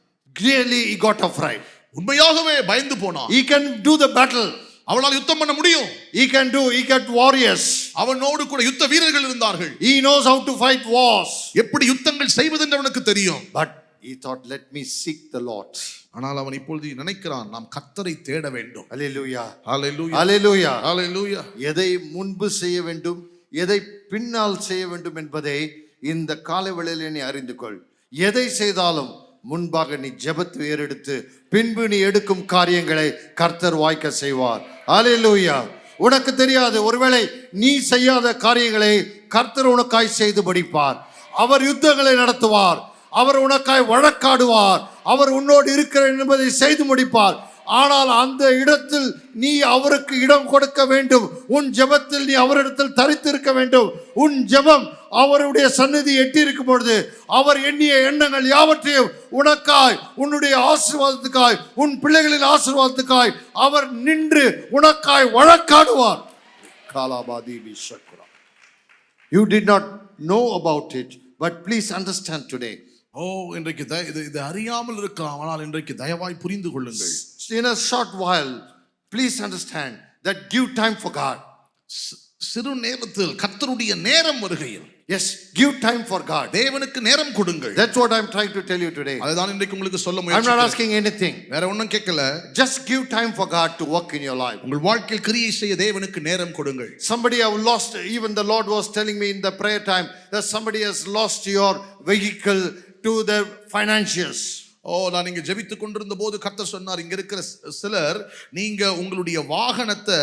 Really he got afraid. உண்மையாகவே பயந்து போனான். He can do the battle. அவனால் யுத்தம் பண்ண முடியும். He got warriors. அவனோடு கூட யுத்த வீரர்கள் இருந்தார்கள். He knows how to fight wars. எப்படி யுத்தங்கள் செய்வது என்று அவனுக்கு தெரியும். But he thought, let me seek the Lord. ஆனால் அவன் இப்பொழுது நினைக்கிறான், நாம் கர்த்தரை தேட வேண்டும். Hallelujah. Hallelujah. Hallelujah. Hallelujah. எதை முன்பு செய்ய வேண்டும், எதை பின்னால் செய்ய வேண்டும் என்பதை இந்த காலவெளியில் நீ அறிந்து கொள். எதை செய்தாலும் முன்பாக நீ ஜெபத்தை ஏறெடுத்து பின்பு நீ எடுக்கும் காரியங்களை கர்த்தர் வாய்க்க செய்வார். Hallelujah. உனக்கு தெரியாது, ஒருவேளை நீ செய்யாத காரியங்களை கர்த்தர் உனக்காய் செய்து முடிப்பார். அவர் யுத்தங்களை நடத்துவார், அவர் உனக்காய் வழக்காடுவார், அவர் உன்னோடு இருக்கிறார் என்பதை செய்து முடிப்பார். ஆனால் அந்த இடத்தில் நீ அவருக்கு இடம் கொடுக்க வேண்டும். உன் ஜெபத்தில் நீ அவரிடத்தில் தரித்திருக்க வேண்டும். உன் ஜெபம் அவருடைய சந்நிதி எட்டி இருக்கும் பொழுது அவர் எண்ணிய எண்ணங்கள் யாவற்றையும் உனக்காய், உன்னுடைய ஆசீர்வாதத்துக்காய், உன் பிள்ளைகளின் ஆசீர்வாதத்துக்காய் அவர் நின்று உனக்காய் வழக்காடுவார். You did not know about it, but please understand today. இன்றைக்கு இது அறியாமல் இருக்கலாம், ஆனால் இன்றைக்கு தயவாய் புரிந்து கொள்ளுங்கள். In a short while, please understand that give time for God. சிறு நேரத்தில் கர்த்தருடைய நேரம் வருகையில், yes, give time for God. தேவனுக்கு நேரம் கொடுங்கள். That's what I'm trying to tell you today. அதுதான் இன்றைக்கு உங்களுக்கு சொல்ல I'm முயற்சிக்கிறேன். not asking anything. வேற ஒண்ணும் கேட்கல. Just give time for God to work in your life. உங்கள் வாழ்க்கையில் கிரியை செய்ய தேவனுக்கு நேரம் கொடுங்கள். Somebody have lost, even the Lord was telling me in the prayer time that somebody has lost your vehicle to the financiers. நான் இங்க ஜெபித்துக் கொண்டிருந்த போது கர்த்தர் சொன்னார், இங்க இருக்கிற சிலர் நீங்க உங்களுடைய வாகனத்தை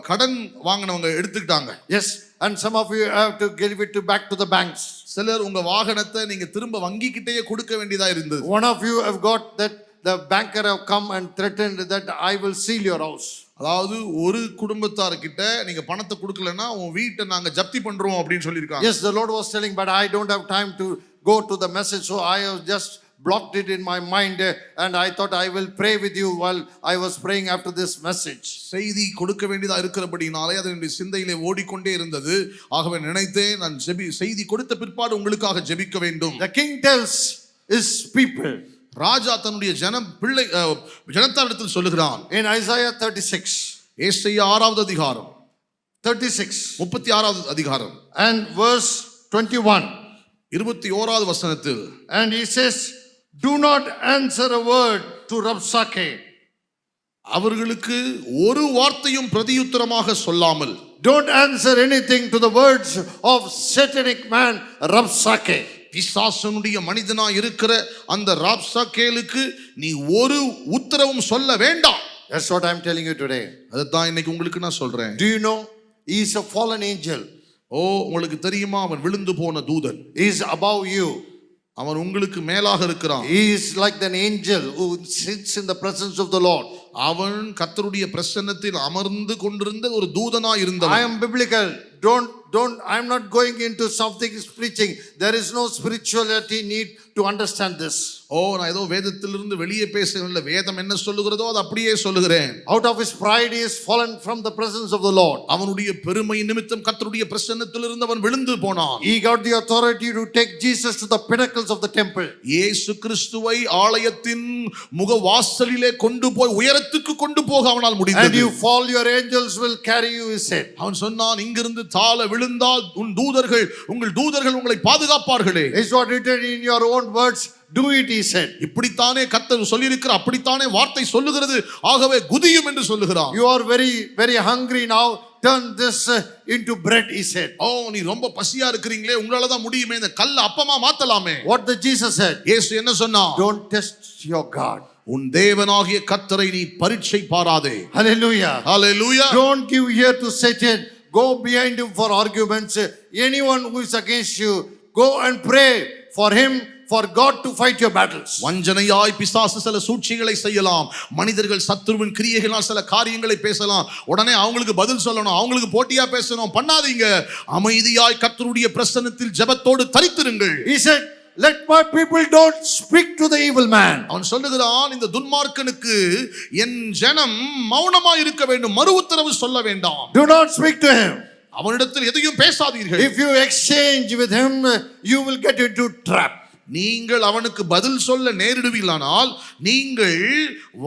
கடன் வாங்கினவங்க எடுத்துக்கிட்டாங்க. Yes, and some of you have to give it back to the banks. சிலர் உங்க வாகனத்தை நீங்க திரும்ப வங்கி கிட்டேயே கொடுக்க வேண்டியதா இருந்தது. One of you have got that the banker have come and threatened that I will seal your house. அதாவது ஒரு குடும்பத்தார்கிட்ட நீங்க பணத்தை கொடுக்கலன்னா உன் வீட்டை நாங்க ஜப்தி பண்றோம் அப்படின்னு சொல்லியிருக்காங்க. Yes, the Lord was telling, but I don't have time to go to the message, so I have just blocked it in my mind, and I thought I will pray with you while I was praying after this message. செய்தி கொடுக்க வேண்டியதா இருக்கிறபடினாலே அது என்னுடைய சிந்தையிலே ஓடிக்கொண்டே இருந்தது. ஆகவே நினைத்தேன், நான் செய்தி கொடுத்த பிற்பாடு உங்களுக்காக ஜெபிக்க வேண்டும். The king tells his people, ராஜா தன்னுடைய ஜனத்தாரிடத்தில் சொல்லுகிறான். in Isaiah 36, ஏசாயா 6வது அதிகாரம் 36, 36வது அதிகாரம் and verse 21, 21வது வசனத்தில், and he says, do not answer a word to Rabshakeh. அவர்களுக்கு ஒரு வார்த்தையும் பிரதியுத்தரமாக சொல்லாமல், don't answer anything to the words of satanic man Rabshakeh. பிசாசனுடைய மனிதனாய் இருக்கிற அந்த ராப்சாக்கேலுக்கு நீ ஒரு உத்தரவும் சொல்ல வேண்டாம். That's what I'm telling you today. அதுதான் இன்னைக்கு உங்களுக்கு நான் சொல்றேன். Do you know he is a fallen angel? உங்களுக்கு தெரியுமா, அவன் விழுந்து போன தூதன். He is above you. அவன் உங்களுக்கு மேலாக இருக்கிறான். He is like an angel who sits in the presence of the Lord. அவன் கர்த்தருடைய பிரசன்னத்தில் அமர்ந்து கொண்டிருந்த ஒரு தூதனாய் இருந்தவன். I am biblical. I'm not going into something preaching. There is no spirituality need to understand this. நான் ஏதோ வேதத்திலிருந்து வெளியே பேசவில்லை. வேதம் என்ன சொல்லுகிறதோ அது அப்படியே சொல்லுகிறேன். Out of his pride he is fallen from the presence of the Lord. அவனுடைய பெருமை நிமித்தம் கர்த்தருடைய பிரசன்னத்திலிருந்து அவன் விழுந்து போனான். He got the authority to take Jesus to the pinnacles of the temple. இயேசு கிறிஸ்துவை ஆலயத்தின் முகவாசலிலே கொண்டு போய் உயரத்துக்கு கொண்டு போக அவனால் முடிந்தது. And you fall, your angels will carry you, he said. அவன் சொன்னான், இங்கிருந்து தாழ விழுந்தால் உங்கள் தூதர்கள் உங்களை பாதுகாப்பார்களே. It's what written in your own words. Do it, he said. இப்படித்தானே கர்த்தர் சொல்லியிருக்கிற, அப்படித்தானே வார்த்தை சொல்லுகிறது. ஆகவே குதியும் என்று சொல்லுகிறான். You are very very hungry now. Turn this into bread, he said. நீ ரொம்ப பசியா இருக்கிறீங்களே, உங்களால தான் முடியுமே, இந்த கல்லை அப்பமா மாத்தலாமே. What the Jesus said? இயேசு என்ன சொன்னார்? Don't test your God. உன் தேவனாகிய கர்த்தரை நீ பரீட்சை பாராதே. Hallelujah. Hallelujah. Don't give ear to Satan. Go behind him for arguments. Anyone who is against you, go and pray for him, for God to fight your battles. வஞ்சனையாய் பிசாசு சில சூழ்ச்சிகளை செய்யலாம். மனிதர்கள் சத்துருவின் கிரியைகளால் சில காரியங்களை பேசலாம். உடனே அவங்களுக்கு பதில் சொல்லணும், அவங்களுக்கு போட்டியா பேசணும். பண்ணாதீங்க. அமைதியாய் கர்த்தருடைய பிரசன்னத்தில் ஜெபத்தோடு தரித்திருங்கள். He said, let my people don't speak to the evil man. அவன் சொல்லுகிறான், இந்த துன்மார்க்கனுக்கு என் ஜனம் மௌனமாய் இருக்க வேண்டும், மறு உத்தரவு சொல்ல வேண்டாம். Do not speak to him. அவனிடத்தில் எதையும் பேசாதீர்கள். If you exchange with him, you will get into trap. நீங்கள் அவனுக்கு பதில் சொல்ல நேரிடுவீர்களானால் நீங்கள்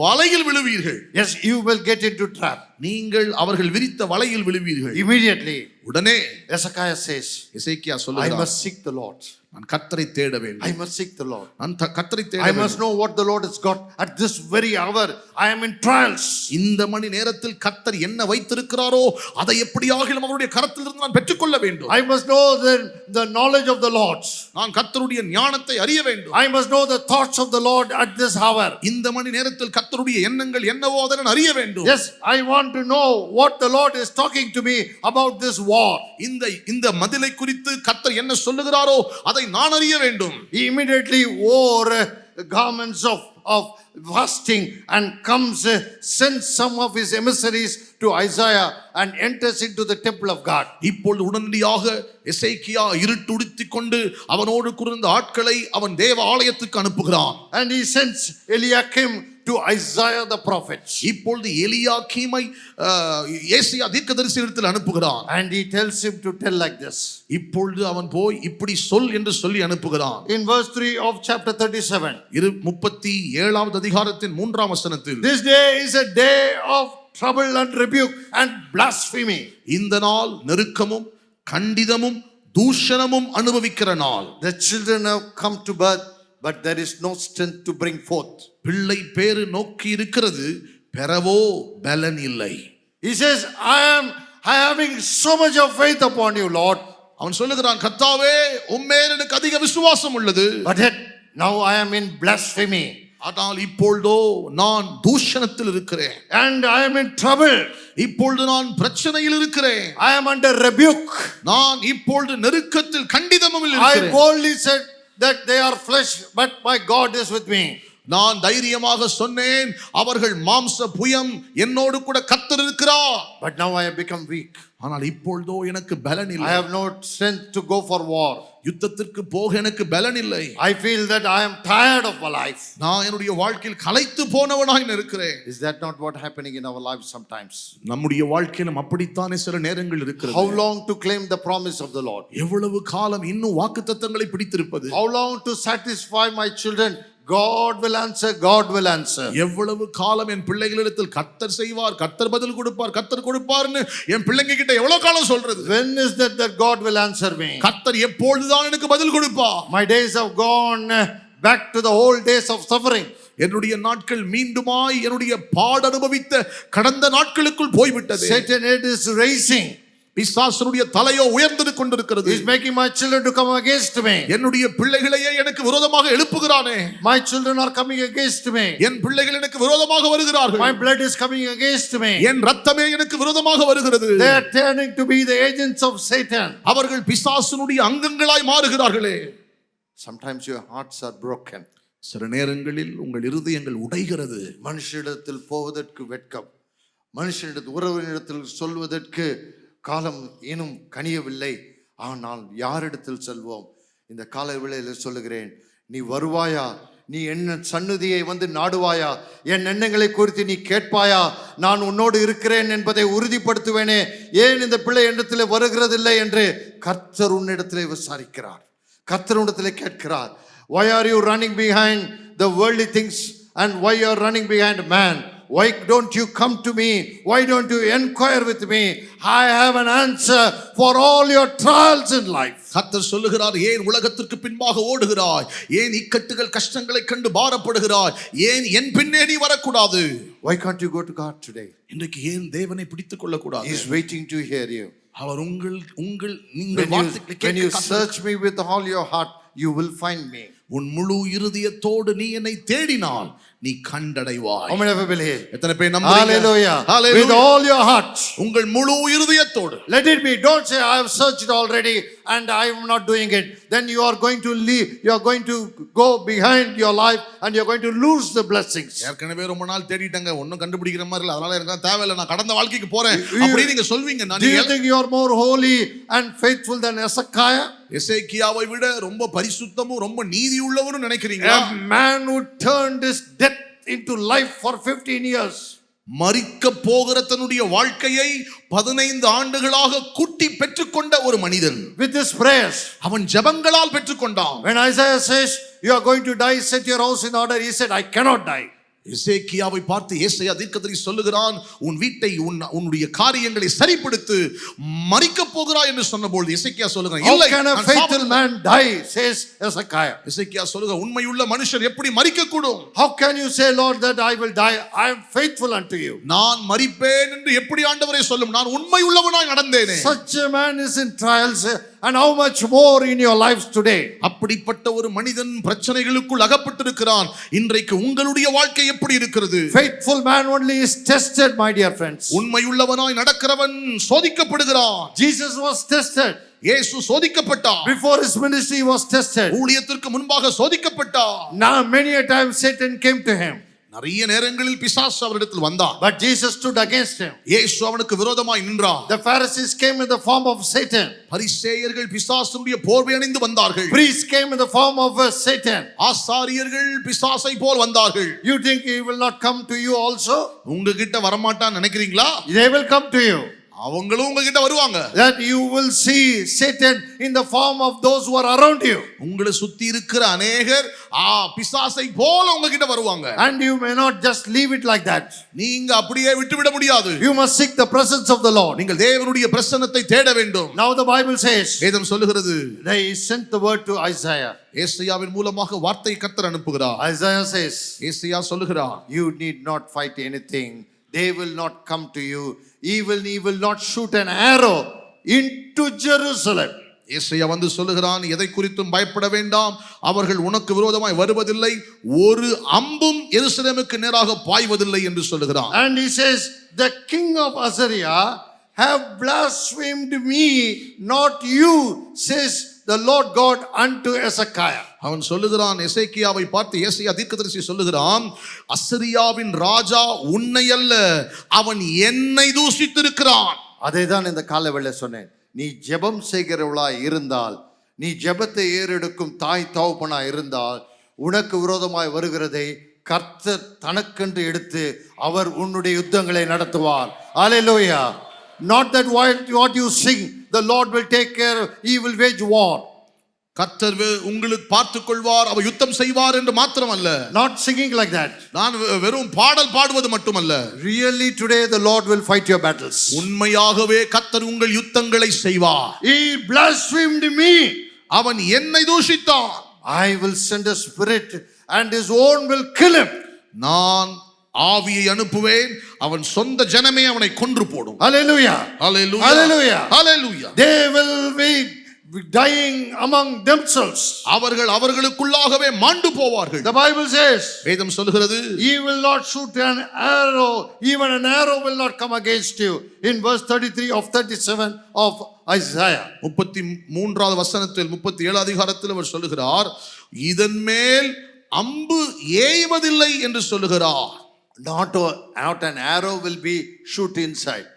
வலையில் விழுவீர்கள். Yes, you will get into trap. நீங்கள் அவர்கள் விரித்த வலையில் விழுவீர்கள். Immediately, உடனே Hezekiah says, எசேக்கியா I சொல்லுகிறான், must seek the Lord. நான் கர்த்தரை தேட வேண்டும். I must seek the Lord. நான் கர்த்தரை தேட I வேண்டும். must know what the Lord has got at this very hour. I am in trials. இந்த மணி நேரத்தில் கர்த்தர் என்ன வைத்திருக்கிறாரோ அதை எப்படியாகிலும் அவருடைய கரத்திலிருந்து நான் பெற்றுக்கொள்ள வேண்டும். I must know the knowledge of the Lord. நான் கர்த்தருடைய ஞானத்தை அறிய வேண்டும். I must know the thoughts of the Lord at this hour. இந்த மணி நேரத்தில் கர்த்தருடைய எண்ணங்கள் என்னவோ அதை நான் அறிய வேண்டும். Yes, I want to know what the Lord is talking to me about this war. இந்த மதிலை குறித்து கர்த்தர் என்ன சொல்லுகிறாரோ அதை நான் அறிய வேண்டும். He immediately wore garments of of fasting and comes, sends some of his emissaries to Isaiah and enters into the temple of God. இப்பொழுது உடனடியாக எசேக்கியா இருட்டுடுத்திக் கொண்டு அவனோடு குறுந்த ஆட்களை அவன் தேவ ஆலயத்துக்கு அனுப்புகிறான். And he sends Eliakim to Isaiah the prophet. இப்பொழுது எலியாக்கீமை ஏசாயா தீர்க்கதரிசியிடத்தில் அனுப்புகிறான். And he tells him to tell like this. இப்பொழுது அவன் போய் இப்படி சொல் என்று சொல்லி அனுப்புகிறான். In verse 3 of chapter 37. 37வது அதிகாரத்தின் 3ஆம் வசனத்தில், This day is a day of trouble and rebuke and blasphemy. இந்த நாள் நெருக்கமும் கண்டிதமும் தூஷணமும் அனுபவிக்கிற நாள். The children have come to birth, but there is no strength to bring forth. பிள்ளை பேறு நோக்கி இருக்கிறது, பெறவோ பலன் இல்லை. He says, I am having so much of faith upon you, Lord. அவன் சொல்லுகிறான், கர்த்தாவே உம்மேல் எனக்கு அதிக விசுவாசம் உள்ளது, But yet now I am in blasphemy. ஆனால் இப்பொழுதோ நான் தூஷணத்தில் இருக்கிறேன். And I am in trouble. இப்பொழுது நான் பிரச்சனையில் இருக்கிறேன். I am under rebuke. நான் இப்பொழுது நெருக்கத்தில் கண்டிதமும் I இருக்கிறேன். boldly said that they are flesh, but my God is with me. நான் தைரியமாக சொன்னேன், அவர்கள் மாம்ச புயம், என்னோடு கூட கர்த்தர் இருக்கிறார். But now I have become weak. ஆனால் இப்பொழுதோ எனக்கு பலன் I இல்லை. have no strength to go for war. யுத்தத்திற்கு போக எனக்கு பலன் இல்லை. I feel that I am tired of my life. நான் என்னுடைய வாழ்க்கையில் களைத்து போனவனாய் இருக்கிறேன். Is that not what happening in our lives sometimes? நம்முடைய வாழ்க்கையிலும் அப்படித்தானே சில நேரங்கள் இருக்கிறது. How long to claim the promise of the Lord? எவ்வளவு காலம் இன்னும் வாக்குத்தத்தங்களை பிடித்திருப்பது? How long to satisfy my children? God will answer, God will answer. எவ்வளவு காலம் என் பிள்ளைகளிடத்தில் கர்த்தர் செய்வார், கர்த்தர் பதில் கொடுப்பார், கர்த்தர் கொடுப்பார்னு என் பிள்ளைங்க கிட்ட எவ்வளவு காலம் சொல்றது? When is that God will answer me? கர்த்தர் எப்பொழுதுதான் எனக்கு பதில் கொடுப்பார்? My days have gone back to the old days of suffering. என்னுடைய நாட்கள் மீண்டுமாய் என்னுடைய பாட அனுபவித்த கடந்த நாட்களுக்குள் போய்விட்டது. Satan head is raising. பிசாசனுடைய தலையோ உயர்ந்து கொண்டிருக்கிறது. He is making my children to come against me. என்னுடைய பிள்ளைகளையே எனக்கு விரோதமாக எழுப்புகிறானே. My children are coming against me. என் பிள்ளைகள் எனக்கு விரோதமாக வருகிறார்கள். My blood is coming against me. என் ரத்தமே எனக்கு விரோதமாக வருகிறது. They are turning to be the agents of Satan. அவர்கள் பிசாசனுடைய அங்கங்களாய் மாறுகிறார்களே. Sometimes your hearts are broken. சில நேரங்களில் உங்கள் இருதயங்கள் உடைகிறது. மனுஷனிடத்தில் போவதற்கு வெட்கம், மனுஷனிடத்தில் உறவினிடத்தில் சொல்வதற்கு காலம் இன்னும் கனியவில்லை. ஆனால் யாரிடத்தில் செல்வோம்? இந்த காலை வேளையில் சொல்லுகிறேன், நீ வருவாயா? நீ என்ன சந்நிதியை வந்து நாடுவாயா? என் எண்ணங்களை குறித்து நீ கேட்பாயா? நான் உன்னோடு இருக்கிறேன் என்பதை உறுதிப்படுத்துவேனே. ஏன் இந்த பிள்ளை என்னிடத்தில் வருகிறதில்லை என்று கர்த்தர் உன்னிடத்திலே விசாரிக்கிறார். கர்த்தர் உன்னிடத்திலே கேட்கிறார். Why are you running behind the worldly things and why you are running behind man? Why don't you come to me? Why don't you inquire with me? I have an answer for all your trials in life. கர்த்தர் சொல்லுகிறார், ஏன் உலகத்திற்கு பின்பாக ஓடுகிறாய்? ஏன் இக்கட்டுகள் கஷ்டங்களை கண்டு பாரப்படுகிறாய்? ஏன் என் பின்னே நீ வரக்கூடாது? Why can't you go to God today? இன்றைக்கு ஏன் தேவனை பிடித்துக் கொள்ள கூடாது? He is waiting to hear you. அவர் நீங்கள் வார்த்தைகளை When you கேட்க search me with all your heart, you will find me. உன் முழு இருதயத்தோடு நீ என்னை தேடினால் நீ கண்டடைவாய். How many of you believe? எத்தனை பேர் நம்புறீங்க? Hallelujah. Hallelujah. With all your heart. உங்கள் முழு இருதயத்தோடு. Let it be. Don't say I have searched already and I am not doing it. Then you are going to leave. You are going to go behind your life and you are going to lose the blessings. ஏற்கனவே ரொம்ப நாள் தேடிட்டங்க, ஒண்ணும் கண்டுபிடிக்கிற மாதிரி இல்ல, அதனால எனக்கு தேவையில்லை, நான் கடந்த வாழ்க்கைக்கு போறேன் அப்படி நீங்க சொல்வீங்க. Do you think you are more holy and faithful than Hezekiah? எசேக்கியாவை விட ரொம்ப பரிசுத்தமும் ரொம்ப நீதி உள்ளவரும் நினைக்கிறீங்களா? A man who turned his death into life for 15 years. மரிக்க போகிற தன்னுடைய வாழ்க்கையை 15 ஆண்டுகளாக கூட்டி பெற்றுக்கொண்ட ஒரு மனிதன். With his prayers. அவன் ஜெபங்களால் பெற்றுக்கொண்டான். When Isaiah says you are going to die, set your house in order, he said I cannot die. எசேக்கியாவை பார்த்து ஏசாயா தீர்க்கதரிசி சொல்லுகிறான், உன் வீட்டை உன்னுடைய காரியங்களை சரிப்படுத்து, மரிக்க போகிறாய் என்று சொன்னபோது எசேக்கியா சொல்லுகிறான், How இல்லை, can a faithful man die, says Hezekiah. எசேக்கியா சொல்லுகிறான், உண்மையுள்ள மனுஷர் எப்படி மரிக்க கூடும்? How can you say, Lord, that I will die? I am faithful unto you. நான் மரிப்பேன் என்று எப்படி ஆண்டவரே சொல்லும்? நான் உண்மையுள்ளவனாய் நடந்தேனே. Such a man is in trials, and how much more in your lives today? அப்படிப்பட்ட ஒரு மனிதன் பிரச்சனைகளுக்குள் அகப்பட்டிருக்கிறான். இன்றைக்கு உங்களுடைய வாழ்க்கை எப்படி இருக்கிறது? Faithful man only is tested, my dear friends. உண்மையுள்ளவனாய் நடக்கிறவன் சோதிக்கப்படுகிறான். Jesus was tested. இயேசு சோதிக்கப்பட்டார். Before his ministry he was tested. ஊழியத்திற்கு முன்பாக சோதிக்கப்பட்டார். Now many a time Satan came to him. நிறைய நேரங்களில் பிசாசு அவரிடத்தில் வந்தான். But Jesus stood against him. இயேசு அவனுக்கு விரோதமாய் நின்றார். The Pharisees came in the form of Satan. பரிசேயர்கள் பிசாசுடைய போர்வை அணிந்து வந்தார்கள். Priests came in the form of Satan. ஆசாரியர்கள் பிசாசை போல் வந்தார்கள். You think he will not come to you also? உங்ககிட்ட வரமாட்டான்னு நினைக்கிறீங்களா? They will come to you. அவங்களும் உங்ககிட்ட வருவாங்க. That you will see Satan in the form of those who are around you. உங்களை சுத்தி இருக்கிற அநேகர் பிசாசை போல உங்ககிட்ட வருவாங்க. And you may not just leave it like that. நீங்க அப்படியே விட்டுவிட முடியாது. You must seek the presence of the Lord. நீங்கள் தேவனுடைய பிரசன்னத்தை தேட வேண்டும். Now the Bible says, வேதம் சொல்லுகிறது, they sent the word to Isaiah. ஏசாயாவின் மூலமாக வார்த்தை கர்த்தர் அனுப்புகிறார். Isaiah says, ஏசாயா சொல்லுகிறார், you need not fight anything. They will not come to you. He will not shoot an arrow into Jerusalem. ஏசாயா வந்து சொல்லுகிறான், எதை குறித்தும் பயப்பட வேண்டாம், அவர்கள் உனக்கு விரோதமாய் வருவதில்லை, ஒரு அம்பும் எருசலேமுக்கு நேராக பாய்வதில்லை என்று சொல்லுகிறான். And he says, the king of Assyria have blasphemed me, not you, says the Lord God unto Hezekiah. அவன் சொல்லுகிறான், எசேக்கியாவை பார்த்து ஏசாயா தீர்க்கதரிசி சொல்லுகிறான், அசரியாவின் ராஜா உன்னை அல்ல, அவன் என்னை தூஷித்திருக்கிறான். அதைதான் இந்த காலவேளை சொன்னேன். நீ ஜெபம் செய்கிறவளாய் இருந்தால், நீ ஜெபத்தை ஏறெடுக்கும் தாய் தகப்பனாய் இருந்தால், உனக்கு விரோதமாய் வருகிறதை கர்த்தர் தனக்கென்று எடுத்து அவர் உன்னுடைய யுத்தங்களை நடத்துவார். Hallelujah. Not that what you sing, the Lord will take care, he will wage war. கர்த்தர் உங்களுக்கு பார்த்துக் கொள்வார், அவர் யுத்தம் செய்வார் என்று மாத்திரமல்ல. Not singing like that. நான் வெறும் பாடல் பாடுவது மட்டுமல்ல. Really today the Lord will fight your battles. உண்மையாகவே கர்த்தர் உங்கள் யுத்தங்களை செய்வார். He blasphemed me. அவன் என்னை தூஷித்தான். I will send a spirit and his own will kill him. நான் ஆவியை அனுப்புவேன், அவன் சொந்த ஜனமே அவனை கொன்று போடும். Hallelujah. Hallelujah. Hallelujah. Hallelujah. They will be dying among themselves. அவர்களுக்குள்ளாகவே மாண்டு போவார்கள். The Bible says, வேதம் சொல்கிறது, he will not shoot an arrow, even an arrow will not come against you. In verse 33 of 37 of Isaiah. 33வது வசனத்தில் 37 அதிகாரத்தில் அவர் சொல்லுகிறார், இதன் மேல் அம்பு ஏய்வதில்லை என்று சொல்லுகிறார். Not an arrow will be shoot inside.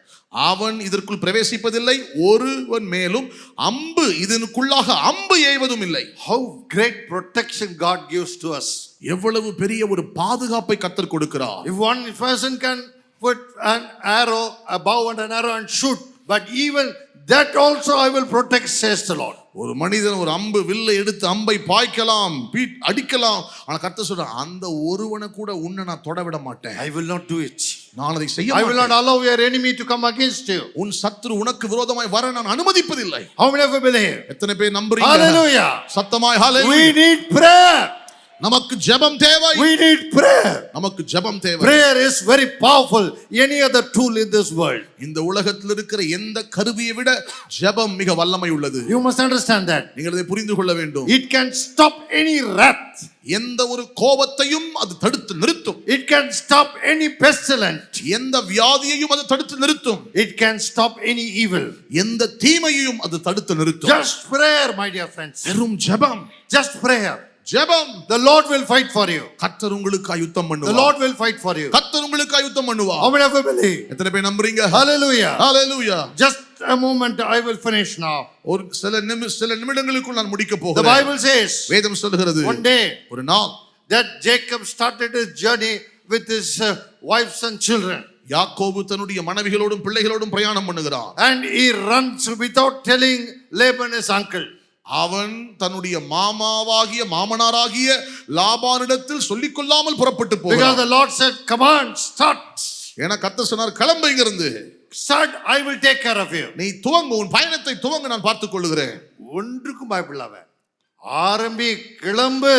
அவன் இதற்குள் பிரவேசிப்பதில்லை, ஒருவன் மேலும் அம்பு இதனுக்குள்ளாக அம்பு ஏய்வதும் இல்லை. How great protection God gives to us. எவ்வளவு பெரிய ஒரு பாதுகாப்பை கர்த்தர் கொடுக்கிறார். If one person can put an arrow, a bow and an arrow and shoot, but even that also I will protect, says the Lord. ஒரு மனிதன் ஒரு அம்பு வில்லை எடுத்து அம்பை பாய்க்கலாம், அடிக்கலாம், ஆனா கர்த்தர் சொல்றார், அந்த ஒருவனை கூட உன்னை நான் தொட விட மாட்டேன். I will not do it. நான் அதை செய்ய I will மாட்டேன். not allow your enemy to come against you. உன் சத்துரு உனக்கு விரோதமாய் வர நான் அனுமதிப்பதில்லை. How many of you believe? எத்தனை பேர் நம்புறீங்க? Hallelujah. சத்தமாய் ஹalleluya. We need prayer. நமக்கு ஜெபம் தேவை. We need prayer. நமக்கு ஜெபம் தேவை. Prayer is very powerful. Any other tool in this world. இந்த உலகத்தில் இருக்கிற எந்த கருவியை விட ஜெபம் மிக வல்லமை உள்ளது. You must understand that. நீங்கள் இதை புரிந்து கொள்ள வேண்டும். It can stop any wrath. எந்த ஒரு கோபத்தையும் அது தடுத்து நிறுத்தும். It can stop any pestilence. எந்த வியாதியையும் அது தடுத்து நிறுத்தும். It can stop any evil. எந்த தீமையையும் அது தடுத்து நிறுத்தும். Just prayer, my dear friends. வெறும் ஜெபம். Just prayer. ஜெபம். The Lord will fight for you. கர்த்தர் உங்களுக்காக யுத்தம் பண்ணுவார். The Lord will fight for you. கர்த்தர் உங்களுக்காக யுத்தம் பண்ணுவார். How many of you believe? எத்தனை பேர் நம்புறீங்க? Hallelujah. Hallelujah. Just a moment, I will finish now. ஒரு சில நிமிடங்களுக்குள் நான் முடிக்க The போகிறேன். Bible says, வேதம் சொல்கிறது, one day ஒரு நாள் that Jacob started his journey with his wives and children. யாக்கோபு தன்னுடைய மனைவிகளோடும் பிள்ளைகளோடும் பிரயாணம் பண்ணுகிறான். And he runs without telling Laban, his uncle. அவன் தன்னுடைய மாமனாராகிய லாபானிடத்தில் சொல்லிக் கொள்ளாமல் புறப்பட்டு Because போகிறான். the Lord said, come on, start. ஏன்னா கர்த்தர் சொன்னார், கிளம்பு இங்கிருந்து. Start, I will take care of you. நீ துவங்கு, உன் பயணத்தை துவங்கு, நான் பார்த்துக் கொள்ளுகிறேன். ஒன்றுக்கும் பயப்படலாம ஆரம்பி, கிளம்பு,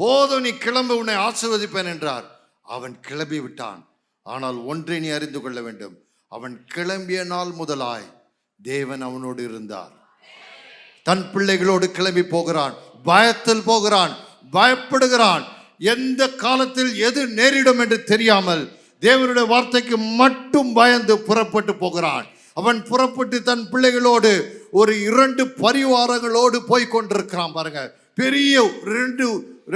போதும், நீ கிளம்பு, உன்னை ஆசீர்வதிப்பேன் என்றார். அவன் கிளம்பி விட்டான். ஆனால் ஒன்றை நீ அறிந்து கொள்ள வேண்டும், அவன் கிளம்பிய நாள் முதலாய் தேவன் அவனோடு இருந்தார். தன் பிள்ளைகளோடு கிளம்பி போகிறான், பயத்தில் போகிறான், பயப்படுகிறான். எந்த காலத்தில் எது நேரிடும் என்று தெரியாமல் தேவனுடைய வார்த்தைக்கு மட்டும் பயந்து புறப்பட்டு போகிறான். அவன் புறப்பட்டு தன் பிள்ளைகளோடு ஒரு 2 பரிவாரங்களோடு போய் கொண்டிருக்கிறான் பாருங்க. பெரிய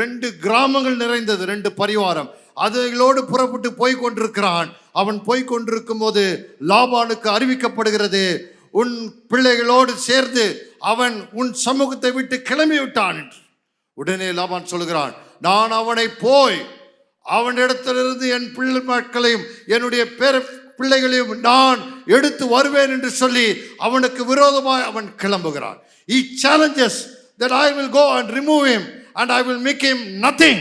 ரெண்டு கிராமங்கள் நிறைந்தது, 2 பரிவாரம். அதுகளோடு புறப்பட்டு போய் கொண்டிருக்கிறான். அவன் போய் கொண்டிருக்கும் போது லாபானுக்கு அறிவிக்கப்படுகிறது, உன் பிள்ளைகளோடு சேர்ந்து அவன் உன் சமூகத்தை விட்டு கிளம்பி விட்டான் என்று. உடனே லாபான் சொல்கிறான், நான் அவனை போய் அவனிடத்திலிருந்து என் பிள்ளை மக்களையும் என்னுடைய பிள்ளைகளையும் நான் எடுத்து வருவேன் என்று சொல்லி அவனுக்கு விரோதமாய் அவன் கிளம்புகிறான். He challenges that I will go and remove him and I will make him nothing.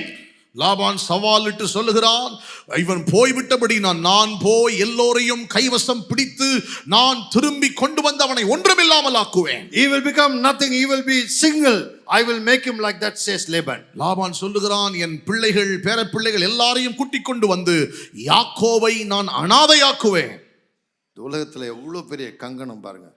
Laban சவாலிட்டு சொல்லுகிறான், இவன் போய்விட்டபடி நான் போய் எல்லோரையும் கைவசம் பிடித்து நான் திரும்பி கொண்டு வந்து அவனை ஒன்றுமில்லாமல் ஆக்குவேன். He will become nothing, he will be single, I will make him like that, says Laban. Laban சொல்லுகிறான், என் பிள்ளைகள் பேரப்பிள்ளைகள் எல்லாரையும் கூட்டிக் கொண்டு வந்து யாக்கோபை நான் அனாதையாக்குவேன். உலகத்துல எவ்வளவு பெரிய கங்கணம் பாருங்க.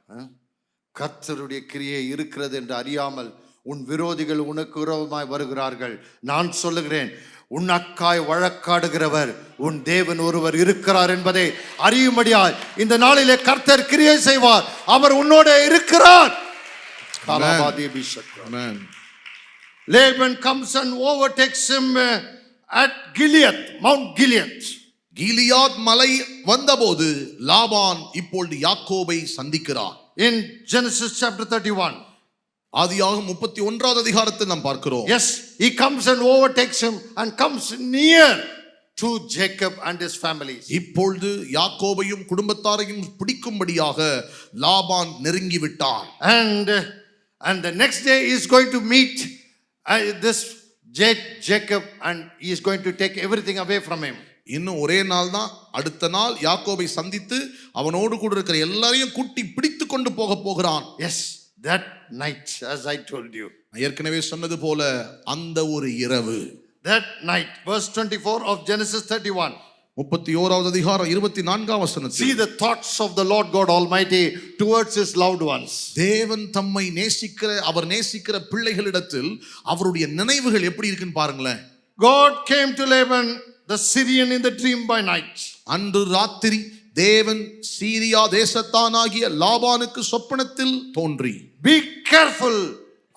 கர்த்தருடைய கிரியை இருக்கிறது என்று அறியாமல் உன் விரோதிகள் உனக்கு விரோதமாய் வருகிறார்கள். நான் சொல்லுகிறேன், உன் அக்காய் வழக்காடுகிறவர் உன் தேவன் ஒருவர் இருக்கிறார் என்பதை அறியும்படியாய் இந்த நாளிலே கர்த்தர் கிரியை செய்வார். அவர் உன்னோட இருக்கிறார். Laban comes and overtakes him at Gilead, Mount Gilead. கிலியாத் மலை வந்தபோது லாபான் இப்பொழுது யாக்கோபை சந்திக்கிறார். In Genesis chapter 31, ஆதியாகமம் 31வது அதிகாரத்தில் நாம் பார்க்கிறோம். Yes, he comes and overtakes him and comes near to Jacob and his family. இப்பொழுது யாக்கோபையும் குடும்பத்தாரையும் பிடிக்கும்படியாக லாபான் நெருங்கி விட்டான். And the next day he is going to meet this Jacob and he is going to take everything away from him. இன்னும் ஒரே நாள் தான், அடுத்த நாள் யாக்கோபை சந்தித்து அவனோடு கூட இருக்கிற எல்லாரையும் கூட்டி பிடித்து கொண்டு போகிறான். Yes, that night, as I told you, ஏற்கனவே சொன்னது போல அந்த ஒரு இரவு, that night, verse 24 of Genesis 31, 31வது அதிகாரம் 24ஆம் வசனத்தில், see the thoughts of the Lord God Almighty towards his loved ones. தேவன் தம்மை அவர் நேசிக்கிற பிள்ளைகளிடத்தில் அவருடைய நினைவுகள் எப்படி இருக்குன்னு பாருங்களேன். God came to Laban the Syrian in the dream by night. அன்று ராத்திரி தேவன் சீரியா தேசத்தானாகிய லாபானுக்கு சொப்பனத்தில் தோன்றி, be careful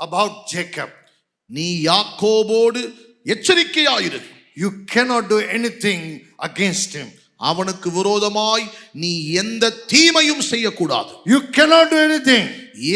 about Jacob. நீ யாக்கோபோடு எச்சரிக்கையாயிரு. You cannot do anything against him. அவனுக்கு விரோதமாய் நீ எந்த தீமையும் செய்யக்கூடாது. You cannot do anything.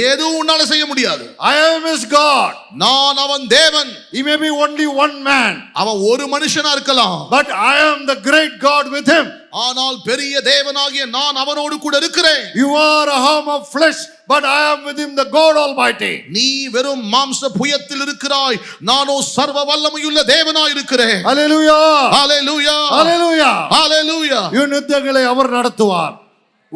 ஏதும் உன்னால செய்ய முடியாது. I am his God. நான் அவன் தேவன். He may be only one man. அவன் ஒரு மனுஷனா இருக்கலாம். But I am the great God with him. ஆனால் பெரிய தேவனாகிய நான் அவனோடு கூட இருக்கிறேன். You are a arm of flesh, but I am with him, the God Almighty. நீ வெறும் மாம்ச புயத்தில் இருக்கிறாய், நானோ சர்வ வல்லமையுள்ள தேவனாய் இருக்கிறேன். Hallelujah. Hallelujah. Hallelujah. Hallelujah. உன் யுத்தங்களை அவர் நடத்துவார்.